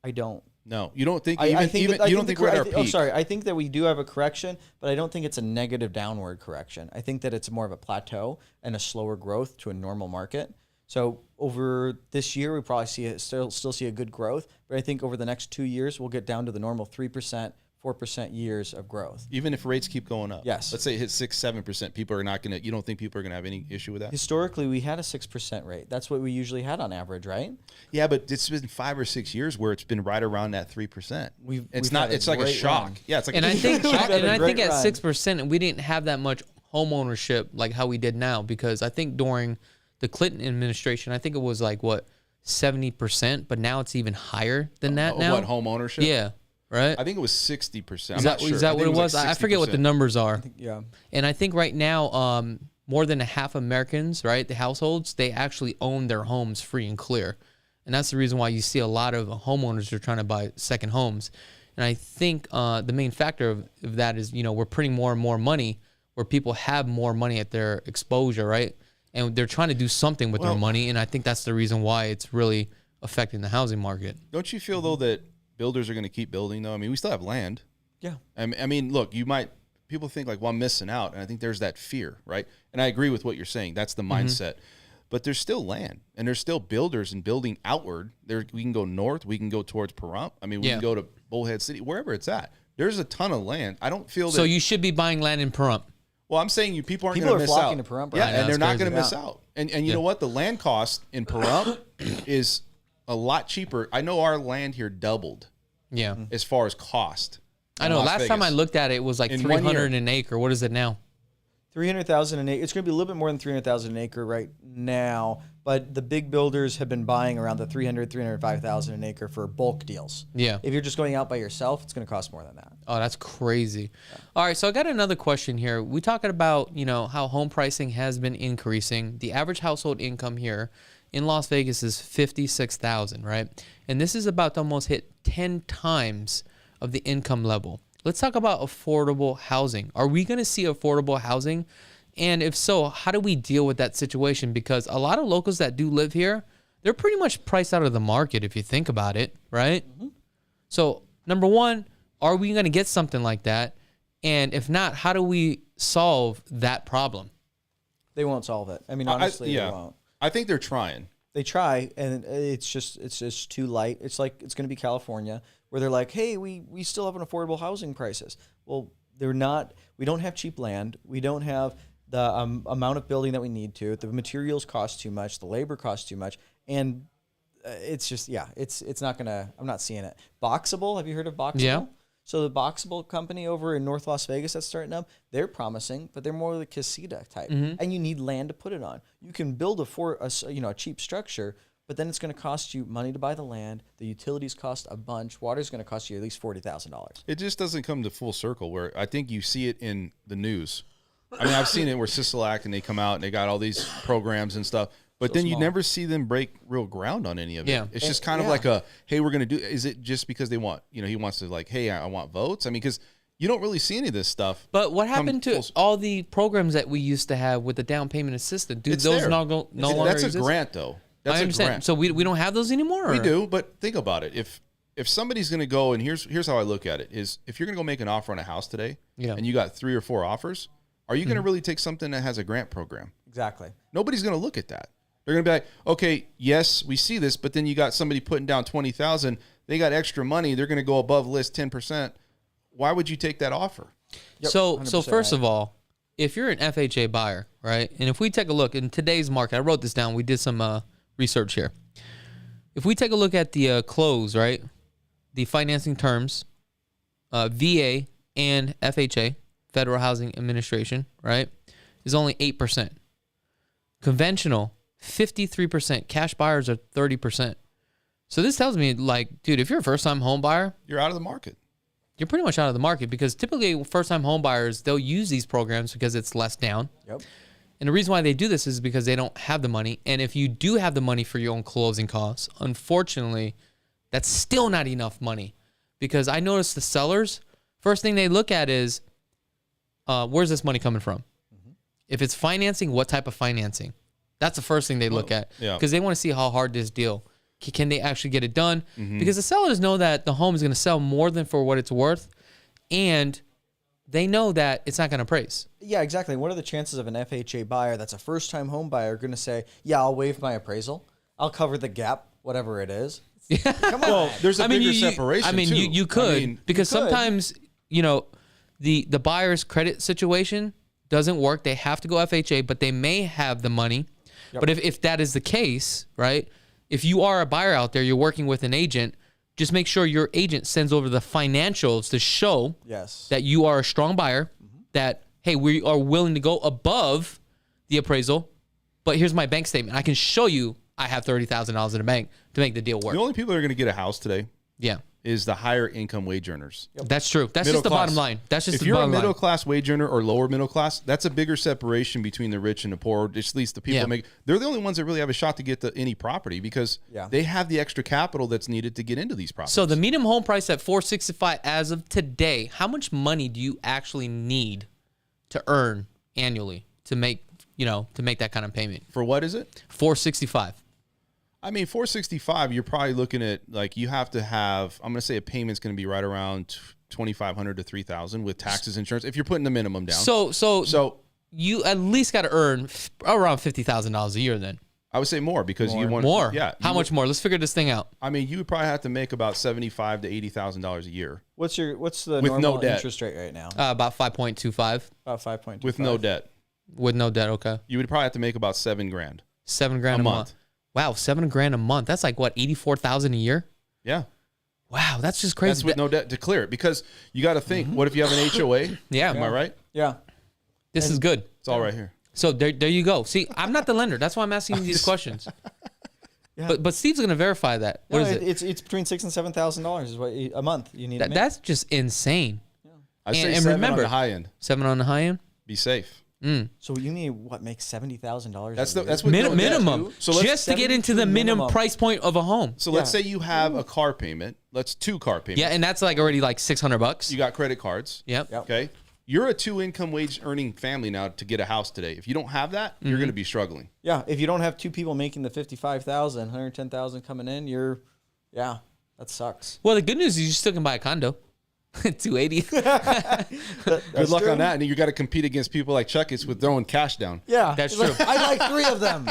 I don't. No, you don't think. I Even, think even that- I you think don't think the we're at cor- our I peak. thi- I'm sorry. I think that we do have a correction, but I don't think it's a negative downward correction. I think that it's more of a plateau and a slower growth to a normal market. So over this year, we probably still see a good growth, but I think over the next 2 years, we'll get down to the normal 3%, 4% years of growth. Even if rates keep going up. Yes. Let's say it hits 6-7%. People are not going to. You don't think people are going to have any issue with that? Historically, we had a 6% rate. That's what we usually had on average, right? Yeah, but it's been 5 or 6 years where it's been right around that 3%. We've It's had not. a It's like a great shock. run. Yeah, it's like. And a I think We've had a and I think great at run. 6%, we didn't have that much home ownership like how we did now, because I think during the Clinton administration, I think it was like what 70%, but now it's even higher than that now. What, home ownership? Yeah, right. I think it was 60%. Is that what it was? I forget what the numbers are. Yeah. And I think right now, more than a half Americans, right, the households, they actually own their homes free and clear. And that's the reason why you see a lot of homeowners are trying to buy second homes. And I think the main factor of that is, we're printing more and more money where people have more money at their exposure, right? And they're trying to do something with their money. And I think that's the reason why it's really affecting the housing market. Don't you feel though that builders are going to keep building though? I mean, we still have land. Yeah. I mean, look, people think like, well, I'm missing out. And I think there's that fear, right? And I agree with what you're saying. That's the mindset. But there's still land and there's still builders and building outward. We can go north. We can go towards Pahrump. I mean, we can go to Bullhead City, wherever it's at. There's a ton of land. I don't feel that. So you should be buying land in Pahrump. Well, I'm saying people aren't going to miss out. People are flocking to Pahrump right now. And they're not going to Yeah. miss out. And you know what? The land cost in Pahrump is a lot cheaper. I know our land here doubled Yeah. as far as cost. I know. Las Last time I Vegas. looked at it, it was like In 1 $300 year. an acre. What is it now? 300,000 an acre. It's going to be a little bit more than 300,000 an acre right now, but the big builders have been buying around the 305,000 an acre for bulk deals. Yeah. If you're just going out by yourself, it's going to cost more than that. Oh, that's crazy. All right, so I got another question here. We talking about, how home pricing has been increasing. The average household income here in Las Vegas is $56,000, right? And this is about to almost hit 10 times of the income level. Let's talk about affordable housing. Are we going to see affordable housing? And if so, how do we deal with that situation? Because a lot of locals that do live here, they're pretty much priced out of the market if you think about it, right? So, number one, are we going to get something like that? And if not, how do we solve that problem? They won't solve it. I mean, honestly, they won't. I think they're trying. They try, and it's just too light. It's like it's going to be California, where they're like, hey, we still have an affordable housing crisis. Well, they're not. We don't have cheap land. We don't have the amount of building that we need to. The materials cost too much. The labor costs too much, and it's just it's not gonna. I'm not seeing it. Boxable. Have you heard of Boxable? Yeah. So the Boxable company over in North Las Vegas that's starting up, they're promising, but they're more the casita type, and you need land to put it on. You can build a cheap structure, but then it's going to cost you money to buy the land. The utilities cost a bunch. Water's going to cost you at least $40,000. It just doesn't come to full circle where I think you see it in the news. I mean, I've seen it where Sisolak and they come out and they got all these programs and stuff, but then you never see them break real ground on any of it. Yeah. It's just kind of like hey, we're going to do, is it just because they want, he wants to like, hey, I want votes? I mean, because you don't really see any of this stuff. But what happened to all the programs that we used to have with the down payment assistance? Do It's those there. no longer That's exist? a grant, though. That's I understand. a grant. So we don't have those anymore? We or- do, but think about it. If somebody's going to go, and here's how I look at it, is if you're going to go make an offer on a house today, and you got 3 or 4 offers, are you going to really take something that has a grant program? Exactly. Nobody's going to look at that. They're going to be like, okay, yes, we see this, but then you got somebody putting down $20,000. They got extra money. They're going to go above list 10%. Why would you take that offer? Yep, So 100% first right. of all, if you're an FHA buyer, right, and if we take a look in today's market, I wrote this down. We did some research here. If we take a look at the close, right, the financing terms, VA and FHA, Federal Housing Administration, right, is only 8%. Conventional, 53%. Cash buyers are 30%. So this tells me, like, dude, if you're a first-time home buyer, You're out of the market. you're pretty much out of the market because typically first-time home buyers, they'll use these programs because it's less down. Yep. And the reason why they do this is because they don't have the money. And if you do have the money for your own closing costs, unfortunately, that's still not enough money. Because I noticed the sellers, first thing they look at is, where's this money coming from? If it's financing, what type of financing? That's the first thing they look at. yeah. Because they want to see how hard this deal, can they actually get it done? Because the sellers know that the home is going to sell more than for what it's worth. And they know that it's not going to appraise. Yeah, exactly. What are the chances of an FHA buyer that's a first-time home buyer going to say, yeah, I'll waive my appraisal. I'll cover the gap, whatever it is. Come on. Well, there's a bigger separation, I mean, too. you could, I mean, because you could. sometimes, the buyer's credit situation doesn't work. They have to go FHA, but they may have the money. Yep. But if that is the case, right, if you are a buyer out there, you're working with an agent, just make sure your agent sends over the financials to show Yes. that you are a strong buyer, that, hey, we are willing to go above the appraisal, but here's my bank statement. I can show you I have $30,000 in the bank to make the deal work. the only people that are going to get a house today Yeah. is the higher income wage earners. That's true. That's Middle just the class. bottom line. That's just If the you're a bottom middle line. class wage earner or lower middle class, that's a bigger separation between the rich and the poor. At least the people Yeah. they're the only ones that really have a shot to get any property because they have the extra capital that's needed to get into these properties. So the median home price at $465 as of today, how much money do you actually need to earn annually to make that kind of payment? for what is it? $465. I mean, 465, you're probably looking at like you have to have. I'm going to say a payment's going to be right around 2,500 to 3,000 with taxes, insurance. If you're putting the minimum down, So you at least got to earn around $50,000 a year then. I would say more because you want More. Yeah. How much more? Let's figure this thing out. I mean, you would probably have to make about $75,000 to $80,000 a year What's the With normal no debt. interest rate right now? About 5.25 About 5.25. with no debt. with no debt. Okay. You would probably have to make about $7,000. $7,000 a month. Wow. $7,000 a month. That's like what? 84,000 a year. Yeah. Wow. That's just crazy. That's with no debt to clear it because you got to think, what if you have an HOA? Yeah. Am I right? Yeah. This is good. It's all right here. So there you go. See, I'm not the lender. That's why I'm asking you these questions. Yeah. But Steve's gonna verify that. What is it? It's between $6,000 and $7,000 is what a month you need. To make. That's just insane. I say And 7 remember- on the high end. 7 on the high end. Be safe. So you need what make $70,000. That's a year? with no debt. Minimum. So let's just to get into the 72 minimum minimum. price point of a home. So let's say you have a car payment. Let's 2 car payments. Yeah, and that's like already like $600. You got credit cards. Yep. Yep. Okay. You're a 2-income wage earning family now to get a house today. If you don't have that, you're going to be struggling. Yeah, if you don't have 2 people making the 55,000, 110,000 coming in, that sucks. Well, the good news is you still can buy a condo. 280. Good luck on that. And you got to compete against people like Chakits with throwing cash down. Yeah, That's it's like, true. I like 3 of them.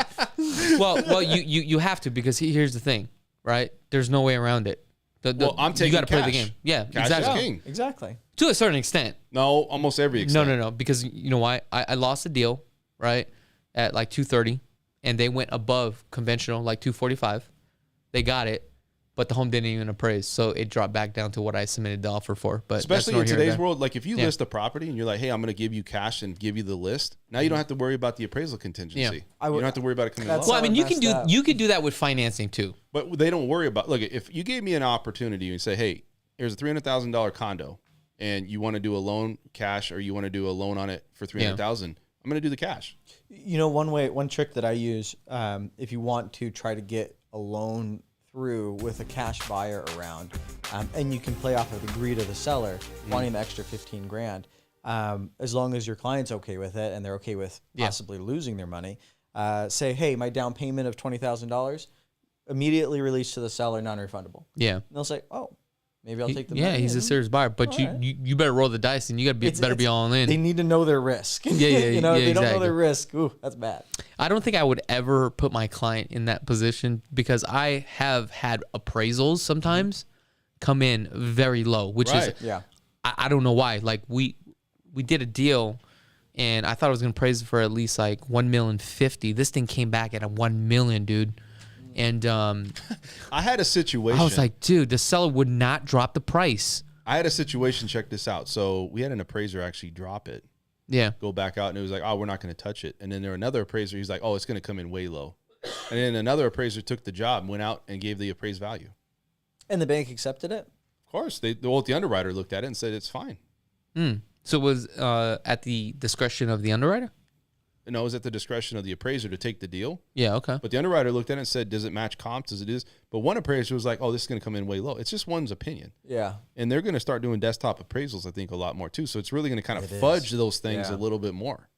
well, you have to because here's the thing, right? There's no way around it. Well, I'm taking You got to play the cash. game. Yeah, Cash exactly. is king. Exactly. To a certain extent. No, almost every extent. No, because you know why? I lost a deal, right, at like 230, and they went above conventional, like 245. They got it, but the home didn't even appraise, so it dropped back down to what I submitted the offer for. But Especially that's in nor here nor today's there. world, like if you list a property and you're like, hey, I'm going to give you cash and give you the list, now you don't have to worry about the appraisal contingency. Yeah. You don't have to worry about it coming That's low. Well, I mean, messed up. you could do that with financing too. But they don't worry about, look, if you gave me an opportunity and say, hey, here's a $300,000 condo and you want to do a loan cash or you want to do a loan on it for $300,000, I'm going to do the cash. You know, one trick that I use, if you want to try to get a loan through with a cash buyer around, and you can play off of the greed of the seller wanting the extra 15 grand, as long as your client's okay with it and they're okay with possibly losing their money. Say, hey, my down payment of $20,000 immediately released to the seller, non-refundable. Yeah. And they'll say, oh, maybe I'll take the Yeah, money. he's a and serious buyer, but Alright. you better roll the dice and you got to better be all in. They need to know their risk. Yeah, you know, yeah, if they don't know exactly. their risk, ooh, that's bad. I don't think I would ever put my client in that position because I have had appraisals sometimes come in very low, which is Yeah. I don't know why. Like we did a deal and I thought I was gonna appraise it for at least like $1,050,000. This thing came back at a $1 million, dude. And I had a situation. I was like, dude, the seller would not drop the price. I had a situation, check this out. So we had an appraiser actually drop it, Yeah. go back out, and it was like, oh, we're not going to touch it. And then there another appraiser, he's like, oh, it's going to come in way low. And then another appraiser took the job and went out and gave the appraised value. And the bank accepted it? Of course, the underwriter looked at it and said it's fine. So it was at the discretion of the underwriter? No, it was at the discretion of the appraiser to take the deal. Yeah, okay. But the underwriter looked at it and said, does it match comps? Does it do this? But one appraiser was like, oh, this is going to come in way low. It's just one's opinion. Yeah. And they're going to start doing desktop appraisals, I think, a lot more too. So it's really going to kind of It fudge is. those things Yeah. a little bit more.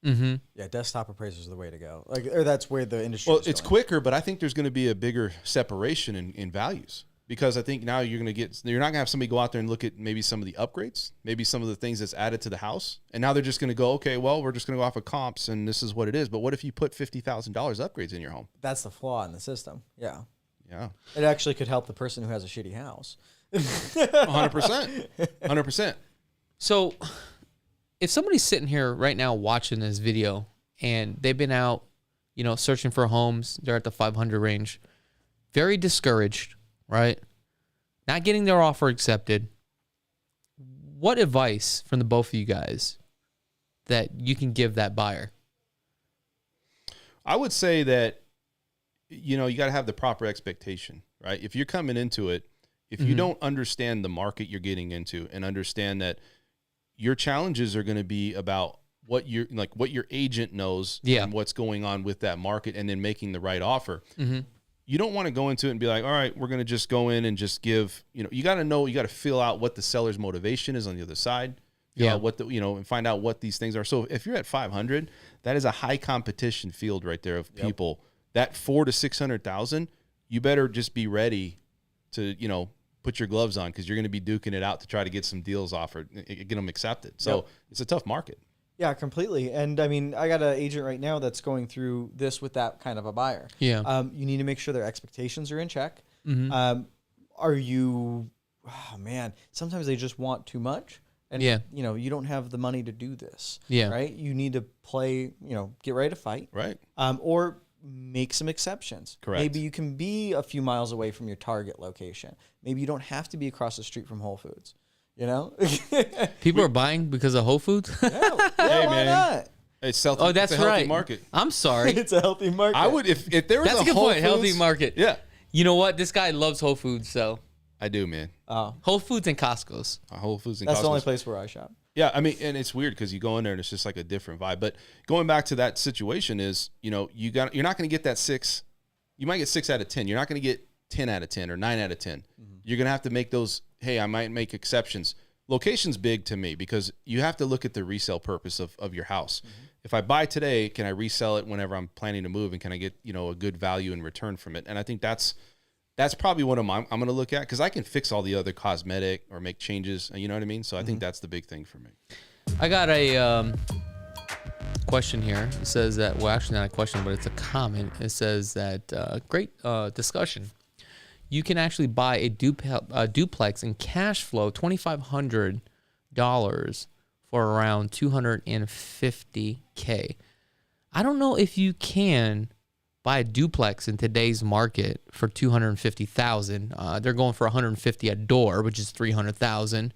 Mm-hmm. Yeah, desktop appraisers are the way to go. Like, or that's where the industry. Well, is it's going. quicker, but I think there's going to be a bigger separation in values because I think now you're not going to have somebody go out there and look at maybe some of the upgrades, maybe some of the things that's added to the house. And now they're just going to go, okay, well, we're just going to go off of comps and this is what it is. But what if you put $50,000 upgrades in your home? That's the flaw in the system. Yeah, Yeah. it actually could help the person who has a shitty house. 100%. 100%. So if somebody's sitting here right now watching this video and they've been out, searching for homes, they're at the 500 range, very discouraged, right? Not getting their offer accepted. What advice from the both of you guys that you can give that buyer? I would say that, you got to have the proper expectation, right? If you're coming into it, if you don't understand the market you're getting into and understand that your challenges are going to be about what your agent knows and what's going on with that market and then making the right offer. You don't want to go into it and be like, all right, we're going to just go in and just give, you got to feel out what the seller's motivation is on the other side. And find out what these things are. So if you're at 500, that is a high competition field right there of people that 400 to 600,000, you better just be ready to, put your gloves on, because you're going to be duking it out to try to get some deals offered, get them accepted. So it's a tough market. Yeah, completely. And I mean, I got an agent right now that's going through this with that kind of a buyer. Yeah. You need to make sure their expectations are in check. Mm-hmm. Are you, oh man, sometimes they just want too much. And, you don't have the money to do this. Yeah. Right? You need to play, get ready to fight. Right. Or make some exceptions. Correct. Maybe you can be a few miles away from your target location. Maybe you don't have to be across the street from Whole Foods. People are buying because of Whole Foods. Why man. not? It's healthy. Oh, that's it's a healthy right. market. I'm sorry. It's a healthy market. I would if there was That's a a good Whole point. Foods, Healthy market. Yeah, You know what? This guy loves Whole Foods, so I do, man. Whole Foods and Costco's. Whole Foods and That's Costco's. the only place where I shop. Yeah, I mean, and it's weird because you go in there and it's just like a different vibe. But going back to that situation is, you're not going to get that 6. You might get 6 out of 10. You're not going to get 10 out of 10 or 9 out of 10. Mm-hmm. You're going to have to make those. Hey, I might make exceptions. Location's big to me because you have to look at the resale purpose of your house. Mm-hmm. If I buy today, can I resell it whenever I'm planning to move, and can I get a good value in return from it? And I think that's probably what I'm going to look at, because I can fix all the other cosmetic or make changes. You know what I mean? So I think that's the big thing for me. I got a question here. It says that, well, actually not a question, but it's a comment. It says that great discussion. You can actually buy a duplex in cash flow, $2,500 for around $250K. I don't know if you can buy a duplex in today's market for $250,000. They're going for $150 a door, which is $300,000.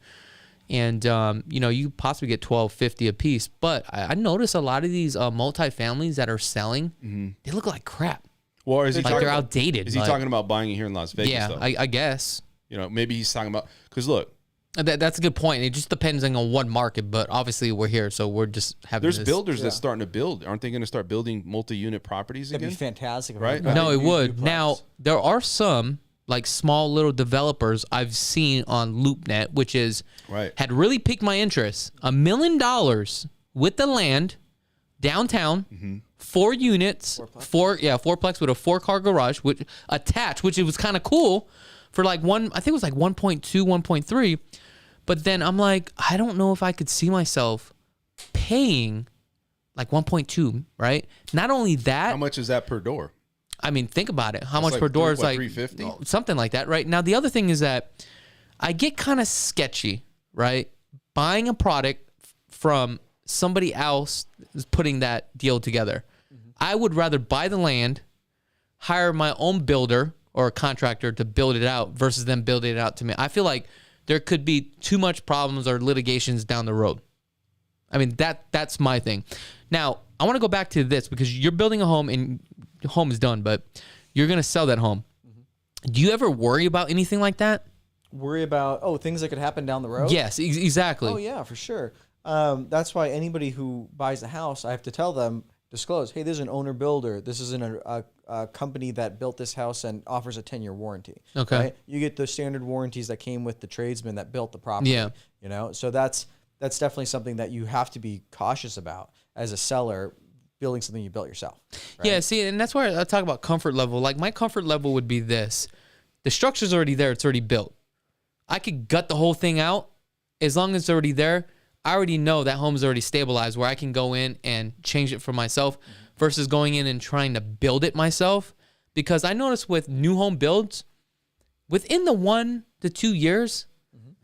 And you possibly get $1,250 a piece. But I notice a lot of these multifamilies that are selling, they look like crap. Well, is he like they're outdated. Is he talking about buying it here in Las Vegas? Yeah, though? I guess. Maybe he's talking about, because look, that's a good point. It just depends on one market, but obviously we're here, so we're just having. There's builders that's starting to build. Aren't they going to start building multi-unit properties That'd again? be fantastic. Right? No, it would. Now there are some like small little developers I've seen on LoopNet, which is had really piqued my interest. $1 million with the land downtown, 4 units, fourplex with a 4-car garage, which attached, which it was kind of cool for like I think it was like 1.2, 1.3. But then I'm like, I don't know if I could see myself paying like 1.2, right? Not only that. How much is that per door? I mean, think about it. How That's much per door is like $350? something like that, right? Now, the other thing is that I get kind of sketchy, right? Buying a product from somebody else is putting that deal together. I would rather buy the land, hire my own builder or a contractor to build it out versus them building it out to me. I feel like there could be too much problems or litigations down the road. I mean, that's my thing. Now, I want to go back to this because you're building a home and your home is done, but you're going to sell that home. Do you ever worry about anything like that? Worry about, things that could happen down the road? Yes, exactly. Oh, yeah, for sure. That's why anybody who buys a house, I have to tell them, disclose, hey, this is an owner builder. This is a company that built this house and offers a 10-year warranty. Okay. Right? You get the standard warranties that came with the tradesman that built the property. Yeah. So that's definitely something that you have to be cautious about as a seller building something you built yourself. Right? Yeah, see, and that's where I talk about comfort level. Like my comfort level would be this. The structure's already there. It's already built. I could gut the whole thing out. As long as it's already there, I already know that home's already stabilized where I can go in and change it for myself versus going in and trying to build it myself. Because I notice with new home builds, within the 1 to 2 years,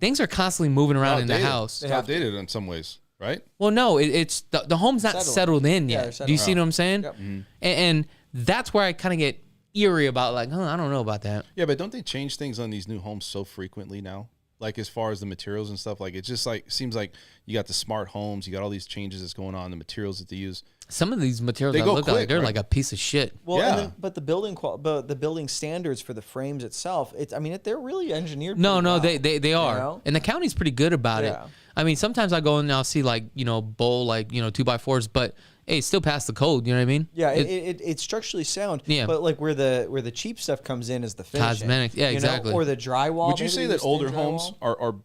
things are constantly moving around in the house. It's outdated in some ways, right? Well, no, it's the home's not settled in yet. Do you see what I'm saying? Yep. And that's where I kind of get eerie about like, I don't know about that. Yeah, but don't they change things on these new homes so frequently now? Like as far as the materials and stuff, like it's just like seems like you got the smart homes, you got all these changes that's going on, the materials that they use. Some of these materials They that go look quick, like they're right? like a piece of shit. Well, Yeah. but the building standards for the frames itself, they're really engineered. No, pretty well, they are. know? And the county's pretty good about it. Yeah. I mean, sometimes I go in and I'll see like, bowl, like, 2x4s, but hey, it's still past the code. You know what I mean? Yeah, it's structurally sound. Yeah. But like where the cheap stuff comes in is the finishing. Cosmetics. Yeah, exactly. Or the drywall. Would you Maybe say they that use older thin homes drywall? are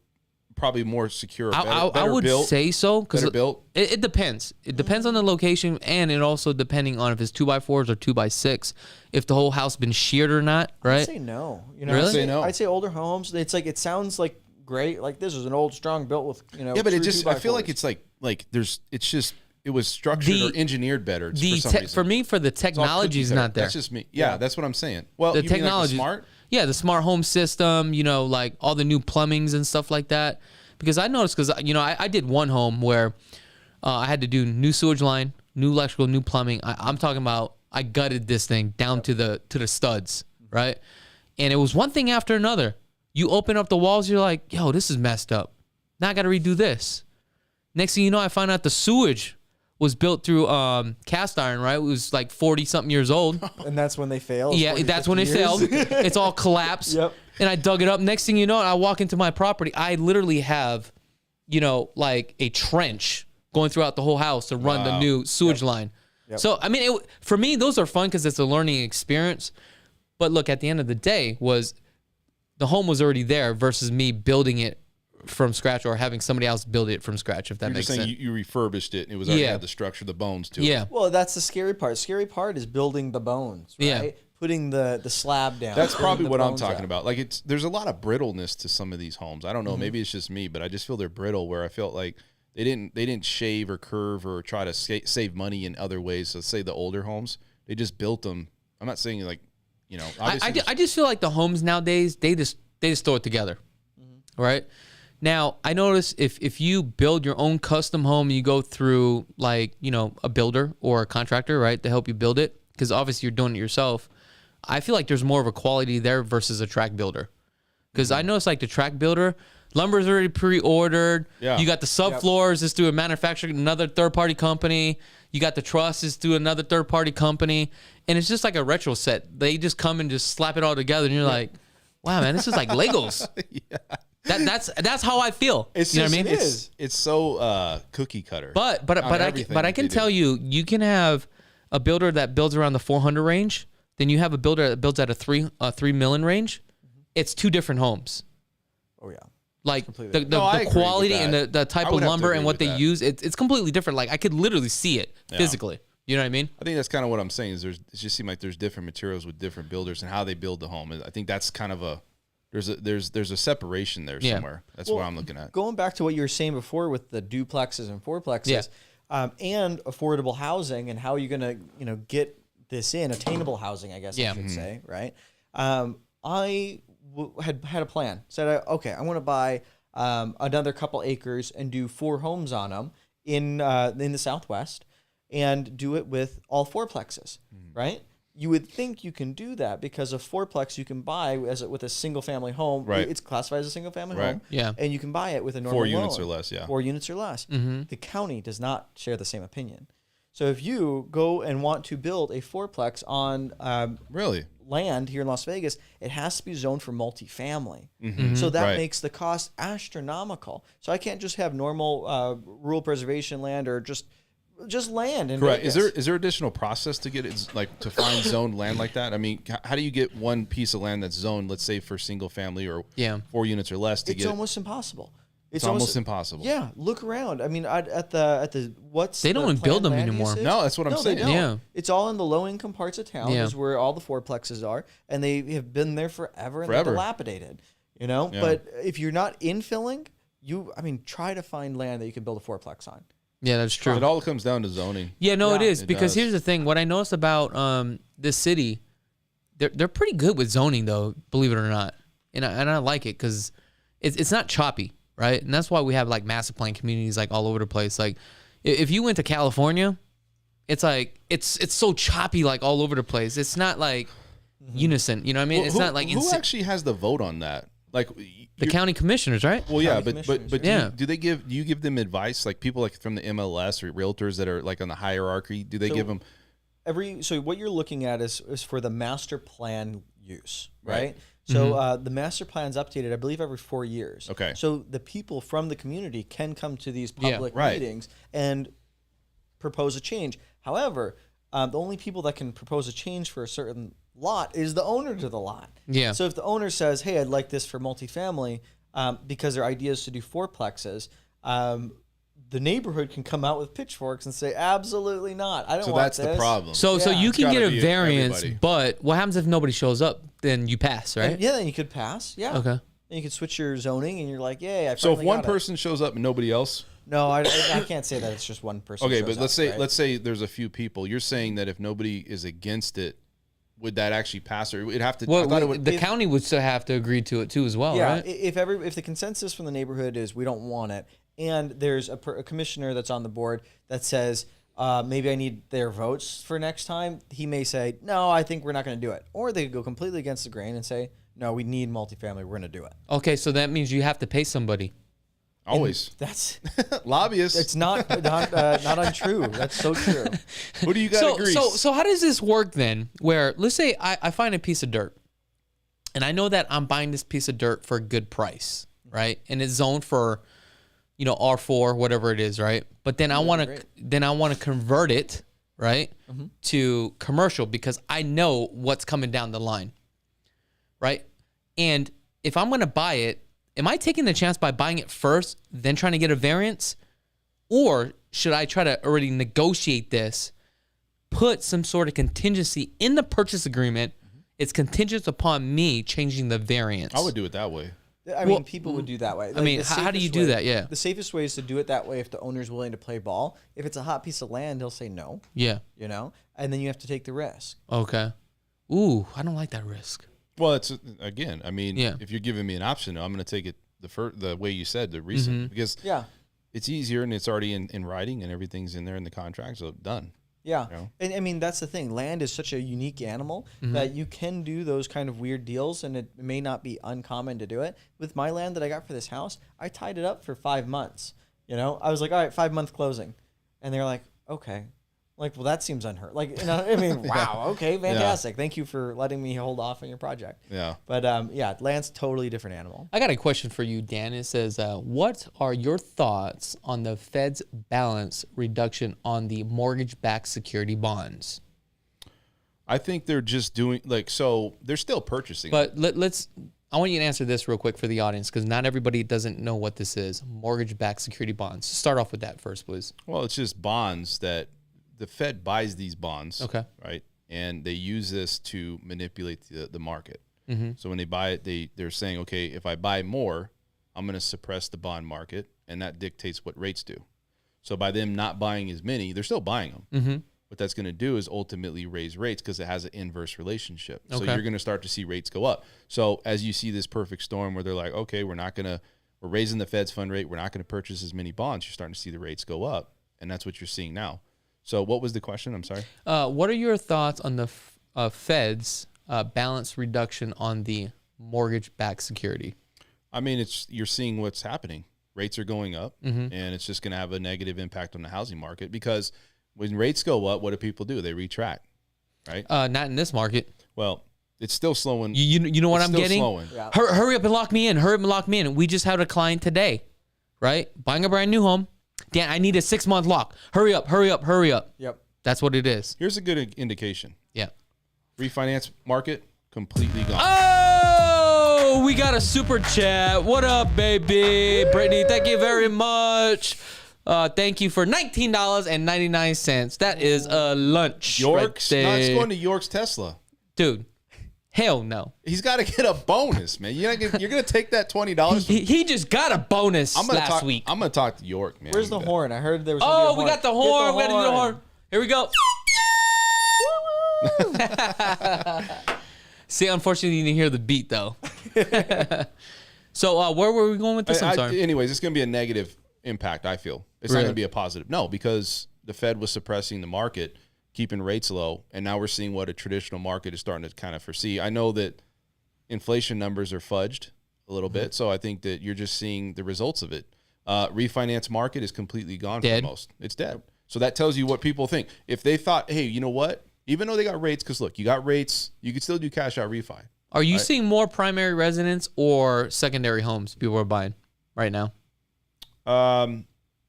probably more secure. I would say so because better built. It depends. It depends on the location, and it also depending on if it's 2x4s or 2x6, if the whole house been sheared or not. Right? I'd say no. You know, Really? I'd say no. I'd say older homes. It's like it sounds like great. Like this is an old, strong built with Yeah, but it true just I feel 2x4s. like it's like there's it's just it was structured or engineered better for some reason. For me, the It's all technology is cookie cutter. not there. That's just me. Yeah, that's what I'm saying. Well, The you mean like technology, smart. yeah, the smart home system, like all the new plumbings and stuff like that. Because I noticed, I did one home where I had to do new sewage line, new electrical, new plumbing. I'm talking about I gutted this thing down to the studs, right? And it was one thing after another. You open up the walls, you're like, yo, this is messed up. Now I got to redo this. Next thing you know, I find out the sewage was built through cast iron, right? It was like 40-something years old. and that's when they fail. Yeah, 40, that's 50 when it years. failed. It's all collapsed. Yep. And I dug it up. Next thing you know, I walk into my property. I literally have, like a trench going throughout the whole house to run the new sewage line. Yep. So, I mean, for me, those are fun because it's a learning experience. But look, at the end of the day, the home was already there versus me building it from scratch or having somebody else build it from scratch, if that You're makes just saying sense. you refurbished it and it was already Yeah. had the structure, the bones to it. Yeah. Well, that's the scary part. Scary part is building the bones, right? Yeah. Putting the slab down. That's putting probably the what I'm bones talking out. about. Like there's a lot of brittleness to some of these homes. I don't know, maybe it's just me, but I just feel they're brittle where I felt like they didn't shave or curve or try to save money in other ways. So say the older homes, they just built them. I'm not saying like, obviously I just feel like the homes nowadays, they just throw it together, right? Now, I notice if you build your own custom home, you go through like, a builder or a contractor, right, to help you build it, because obviously you're doing it yourself. I feel like there's more of a quality there versus a track builder. Because I noticed like the track builder, lumber's already pre-ordered. Yeah. You got the subfloors, it's through a manufacturer, another third-party company. You got the trusses through another third-party company. And it's just like a retro set. They just come and just slap it all together. And you're like, wow, man, this is like Legos. yeah. That's how I feel. It's you know just, what I mean? It's so cookie cutter. But on everything I that can they tell do. you can have a builder that builds around the 400 range. Then you have a builder that builds at a 3 million range. It's two different homes. Oh yeah. Like Completely. the No, I agree with quality and that. the type I of would have to lumber agree and what with they that. use, it's completely different. Like I could literally see it physically. You know what I mean? I think that's kind of what I'm saying is it just seems like there's different materials with different builders and how they build the home. I think that's kind of there's a separation there somewhere. That's what I'm looking at. Going back to what you were saying before with the duplexes and fourplexes, and affordable housing and how you're gonna get this in attainable housing, I guess I should say, right? I had a plan. Said, okay, I want to buy another couple acres and do 4 homes on them in the Southwest, and do it with all fourplexes, right? You would think you can do that because a fourplex you can buy with a single family home. Right. It's classified as a single family Right. home. Yeah. And you can buy it with a normal 4 units loan. or less, yeah. 4 units or less. The county does not share the same opinion. So if you go and want to build a fourplex on Really? land here in Las Vegas, it has to be zoned for multifamily. So that Right. makes the cost astronomical. So I can't just have normal rural preservation land or just land in Correct. Vegas. Is there additional process to get it, like to find zoned land like that? I mean, how do you get one piece of land that's zoned, let's say for single family or 4 units or less to It's get almost impossible. It's almost impossible. Yeah, look around. I mean, at the what's They don't the even build planned them land anymore. usage? No, that's what I'm No, saying. They don't. Yeah. It's all in the low-income parts of town, Yeah. is where all the fourplexes are, and they have been there forever and they're Forever. dilapidated. Yeah. But if you're not infilling, try to find land that you can build a fourplex on. Yeah, that's true. It all comes down to zoning. Yeah, no, it Yeah. is It because does. here's the thing. What I noticed about this city, they're pretty good with zoning, though. Believe it or not, and I like it because it's not choppy, right? And that's why we have like master plan communities like all over the place. Like if you went to California, it's like it's so choppy like all over the place. It's not like unison. You know what I mean? Well, It's who, not like who actually has the vote on that? Like the county commissioners, right? Well, yeah, County but commissioners, do, yeah. do you give them advice, like people like from the MLS or realtors that are like on the hierarchy? Do they give them? So what you're looking at is for the master plan use, right? Right. So the master plan's updated, I believe, every 4 years. Okay. So the people from the community can come to these Yeah, public right. meetings and propose a change. However, the only people that can propose a change for a certain lot is the owner to the lot. Yeah. So if the owner says, "Hey, I'd like this for multifamily," because their idea is to do fourplexes. The neighborhood can come out with pitchforks and say, absolutely not. I don't So want that's this. the problem. So you It's can get gotta a be variance, everybody. but what happens if nobody shows up? Then you pass, right? And yeah, then you could pass. Yeah. Okay. Then you could switch your zoning, and you're like, yay! So if finally one got it. person shows up and nobody else, no, I can't say that it's just one person. okay, shows but let's up, say right? let's say there's a few people. You're saying that if nobody is against it, would that actually pass, or it'd have to? Well, I thought it would. the county would still have to agree to it too, as well, yeah. right? If the consensus from the neighborhood is we don't want it, and there's a commissioner that's on the board that says maybe I need their votes for next time, he may say no, I think we're not going to do it, or they could go completely against the grain and say no, we need multifamily, we're going to do it. Okay, so that means you have to pay somebody. Always That's lobbyists. it's not untrue. That's so true. Who do you got to grease? So how does this work then? Where let's say I find a piece of dirt, and I know that I'm buying this piece of dirt for a good price, right? And it's zoned for, R4, whatever it is, right? But then I want to convert it, right, to commercial because I know what's coming down the line, right? And if I'm going to buy it, am I taking the chance by buying it first, then trying to get a variance? Or should I try to already negotiate this, put some sort of contingency in the purchase agreement? It's contingent upon me changing the variance. I would do it that way. I mean, people would do that way. I mean, how do you do that? Yeah. The safest way is to do it that way if the owner's willing to play ball. If it's a hot piece of land, he'll say no, Yeah. and then you have to take the risk. Okay. Ooh, I don't like that risk. Well, it's again. I mean, Yeah. if you're giving me an option, I'm going to take it the way you said, the recent, because Yeah. it's easier and it's already in writing and everything's in there in the contract, so done. Yeah. know? And I mean, that's the thing. Land is such a unique animal that you can do those kind of weird deals, and it may not be uncommon to do it. With my land that I got for this house, I tied it up for 5 months. I was like, all right, 5-month closing. And they're like, okay. Like, well, that seems unheard. Like, I mean, wow, okay, fantastic. Thank you for letting me hold off on your project. Yeah. But land's totally different animal. I got a question for you, Dan. It says, what are your thoughts on the Fed's balance reduction on the mortgage-backed security bonds? I think they're just doing so they're still purchasing. But I want you to answer this real quick for the audience because not everybody doesn't know what this is. Mortgage-backed security bonds. Start off with that first, please. Well, it's just bonds that the Fed buys these bonds. Okay. Right. And they use this to manipulate the market. Mm-hmm. So when they buy it, they're saying, okay, if I buy more, I'm going to suppress the bond market, and that dictates what rates do. So by them not buying as many, they're still buying them. Mm-hmm. What that's going to do is ultimately raise rates because it has an inverse relationship. So Okay. you're going to start to see rates go up. So as you see this perfect storm where they're like, okay, we're raising the Fed's fund rate. We're not going to purchase as many bonds. You're starting to see the rates go up. And that's what you're seeing now. So what was the question? I'm sorry. What are your thoughts on the Fed's balance reduction on the mortgage-backed security? I mean, you're seeing what's happening. Rates are going up, and it's just going to have a negative impact on the housing market because when rates go up, what do people do? They retract, right? Not in this market. Well, it's still slowing. You know what It's I'm still getting? slowing. Yeah. Hurry up and lock me in. Hurry up and lock me in. We just had a client today, right? Buying a brand new home. Dan, I need a 6-month lock. Hurry up, hurry up, hurry up. Yep. That's what it is. Here's a good indication. Yeah. Refinance market completely gone. Oh, we got a super chat. What up, baby? Brittany, thank you very much. Thank you for $19.99. That is a lunch. York's right not there. going to York's Tesla. Dude, hell no. He's got to get a bonus, man. You're gonna take that $20. He just got a bonus last week. I'm gonna talk to York, man. Where's the horn? I heard there was. gonna be a Oh, we got the horn. We got to do the horn. Here we go. See, unfortunately, you didn't hear the beat, though. So where were we going with this? I'm sorry. Anyways, it's gonna be a negative impact. I feel it's not Really? gonna be a positive. No, because the Fed was suppressing the market, keeping rates low, and now we're seeing what a traditional market is starting to kind of foresee. I know that inflation numbers are fudged a little bit, so I think that you're just seeing the results of it. Refinance market is completely gone Dead. for most. It's dead. So that tells you what people think. If they thought, hey, you know what? Even though they got rates, because look, you got rates, you could still do cash out refi. Are you seeing more primary residence or secondary homes people are buying right now?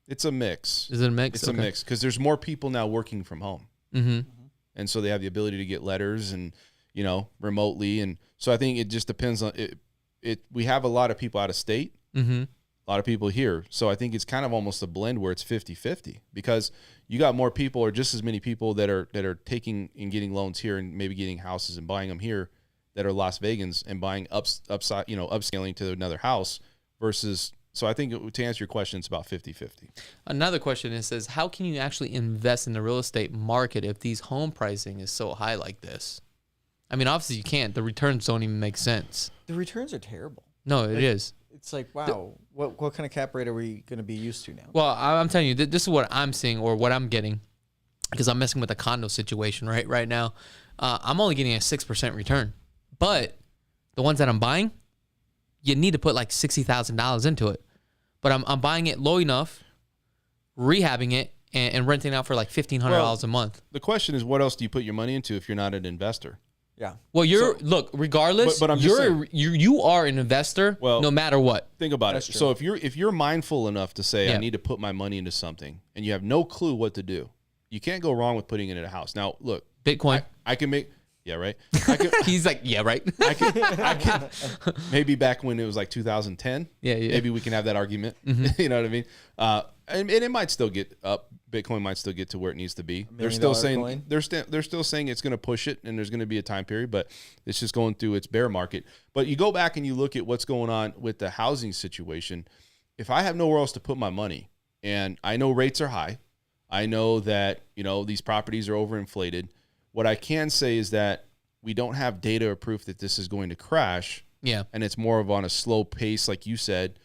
It's a mix. Is it a mix? It's a mix because there's more people now working from home. Mm-hmm. And so they have the ability to get letters and, remotely. And so I think it just depends on it. We have a lot of people out of state. A lot of people here. So I think it's kind of almost a blend where it's 50-50 because you got more people or just as many people that are taking and getting loans here and maybe getting houses and buying them here that are Las Vegans and buying upside, upscaling to another house versus. So I think to answer your question, it's about 50-50. Another question is, says, how can you actually invest in the real estate market if these home pricing is so high like this? I mean, obviously you can't. The returns don't even make sense. The returns are terrible. No, it is. It's like, wow, what kind of cap rate are we going to be used to now? Well, I'm telling you, this is what I'm seeing or what I'm getting because I'm messing with the condo situation right now. I'm only getting a 6% return. But the ones that I'm buying, you need to put like $60,000 into it. But I'm buying it low enough, rehabbing it, and renting out for like $1,500 a month. The question is, what else do you put your money into if you're not an investor? Yeah. Well, look, regardless, but I'm just saying, you are an investor no matter what. Think about it. True. So if you're mindful enough to say, Yeah. I need to put my money into something, and you have no clue what to do, you can't go wrong with putting it in a house. Now, look, Bitcoin. I can make. Yeah, right. He's like, yeah, right. I can maybe back when it was like 2010. Yeah. Maybe we can have that argument. You know what I mean? And it might still get up. Bitcoin might still get to where it needs to be. They're still saying coin? they're still saying it's going to push it, and there's going to be a time period, but it's just going through its bear market. But you go back and you look at what's going on with the housing situation. If I have nowhere else to put my money, and I know rates are high, I know that these properties are overinflated. What I can say is that we don't have data or proof that this is going to crash. Yeah. And it's more of on a slow pace, like you said,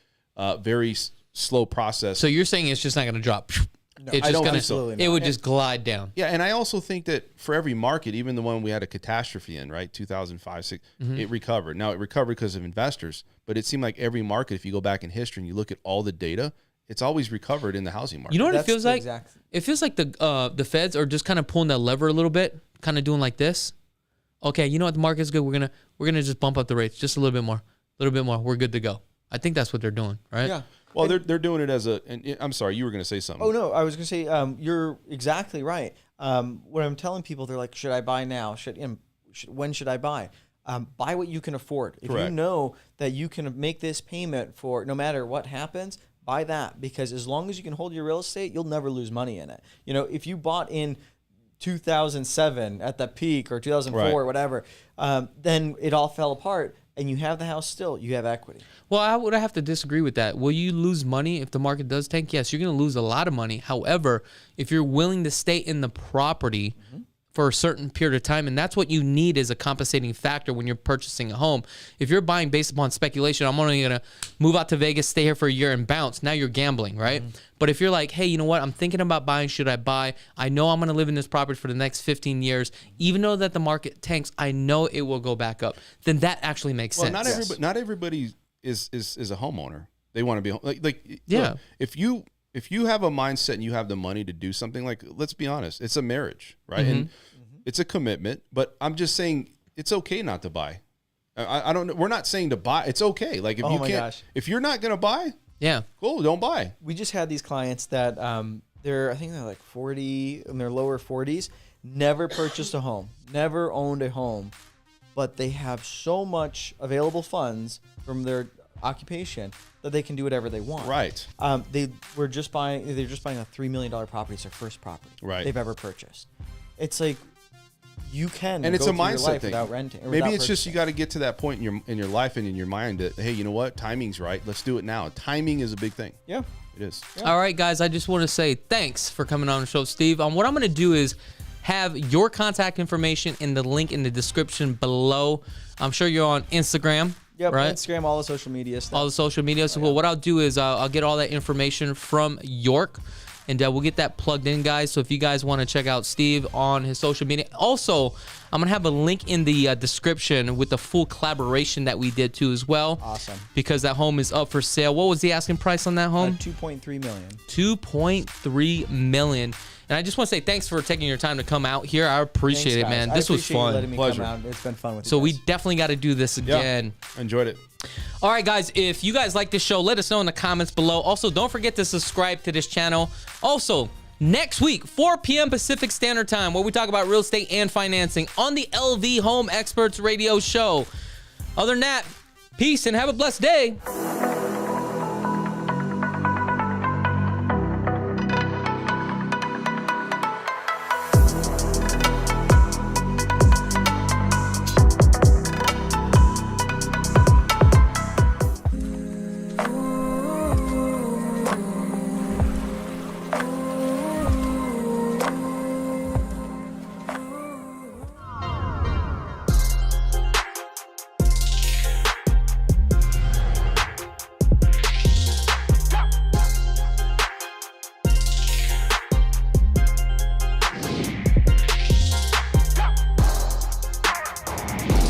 very slow process. So you're saying it's just not going to drop. No, It's I just don't gonna, think so. it would just glide down. Yeah, and I also think that for every market, even the one we had a catastrophe in, right, 2005, 6, it recovered. Now, it recovered because of investors, but it seemed like every market, if you go back in history and you look at all the data, it's always recovered in the housing market. You know what That's it feels the like? exact- It feels like the feds are just kind of pulling that lever a little bit, kind of doing like this. Okay, you know what? The market's good. We're gonna just bump up the rates just a little bit more. We're good to go. I think that's what they're doing, right? Yeah. Well, they're doing it as and I'm sorry, you were going to say something. Oh, no, I was going to say, you're exactly right. When I'm telling people, they're like, should I buy now? When should I buy? Buy what you can afford. If Correct. you know that you can make this payment for no matter what happens, buy that, because as long as you can hold your real estate, you'll never lose money in it. If you bought in 2007 at the peak or 2004 Right. or whatever, then it all fell apart and you have the house still, you have equity. Well, I would have to disagree with that. Will you lose money if the market does tank? Yes, you're going to lose a lot of money. However, if you're willing to stay in the property for a certain period of time, and that's what you need as a compensating factor when you're purchasing a home. If you're buying based upon speculation, I'm only going to move out to Vegas, stay here for a year and bounce. Now you're gambling, right? But if you're like, hey, you know what? I'm thinking about buying. Should I buy? I know I'm going to live in this property for the next 15 years. Even though that the market tanks, I know it will go back up. Then that actually makes sense. Not everybody is a homeowner. They want to be Yeah. Look, if you have a mindset and you have the money to do something, like, let's be honest, it's a marriage, right? And it's a commitment, but I'm just saying it's okay not to buy. I don't know. We're not saying to buy. It's okay. Like if Oh you my can't, gosh. if you're not going to buy, Yeah. cool, don't buy. We just had these clients that I think they're like 40 in their lower 40s, never purchased a home, never owned a home, but they have so much available funds from their occupation that they can do whatever they want. Right. They're just buying a $3 million property. It's their first property Right. they've ever purchased. It's like you can And it's go a through your mindset life thing. without renting. Or Maybe without it's just you purchasing. got to get to that point in your life and in your mind that, hey, you know what? Timing's right. Let's do it now. Timing is a big thing. Yeah. It is. All right, guys, I just want to say thanks for coming on the show, Steve. What I'm going to do is have your contact information in the link in the description below. I'm sure you're on Instagram, Yep. right? Instagram, all the social media stuff. All the social media. So what I'll do is I'll get all that information from York, and we'll get that plugged in, guys. So if you guys want to check out Steve on his social media. Also, I'm going to have a link in the description with the full collaboration that we did too as well. Awesome. Because that home is up for sale. What was the asking price on that home? 2.3 million. $2.3 million. And I just want to say thanks for taking your time to come out here. I appreciate Thanks, it, man. guys. This I was appreciate you letting fun. me Pleasure. come out. It's been fun with you So guys. we definitely got to do this Yeah. again. I enjoyed it. All right, guys, if you guys like this show, let us know in the comments below. Also, don't forget to subscribe to this channel. Also, next week, 4 p.m. Pacific Standard Time, where we talk about real estate and financing on the LV Home Experts Radio Show. Other than that, peace and have a blessed day.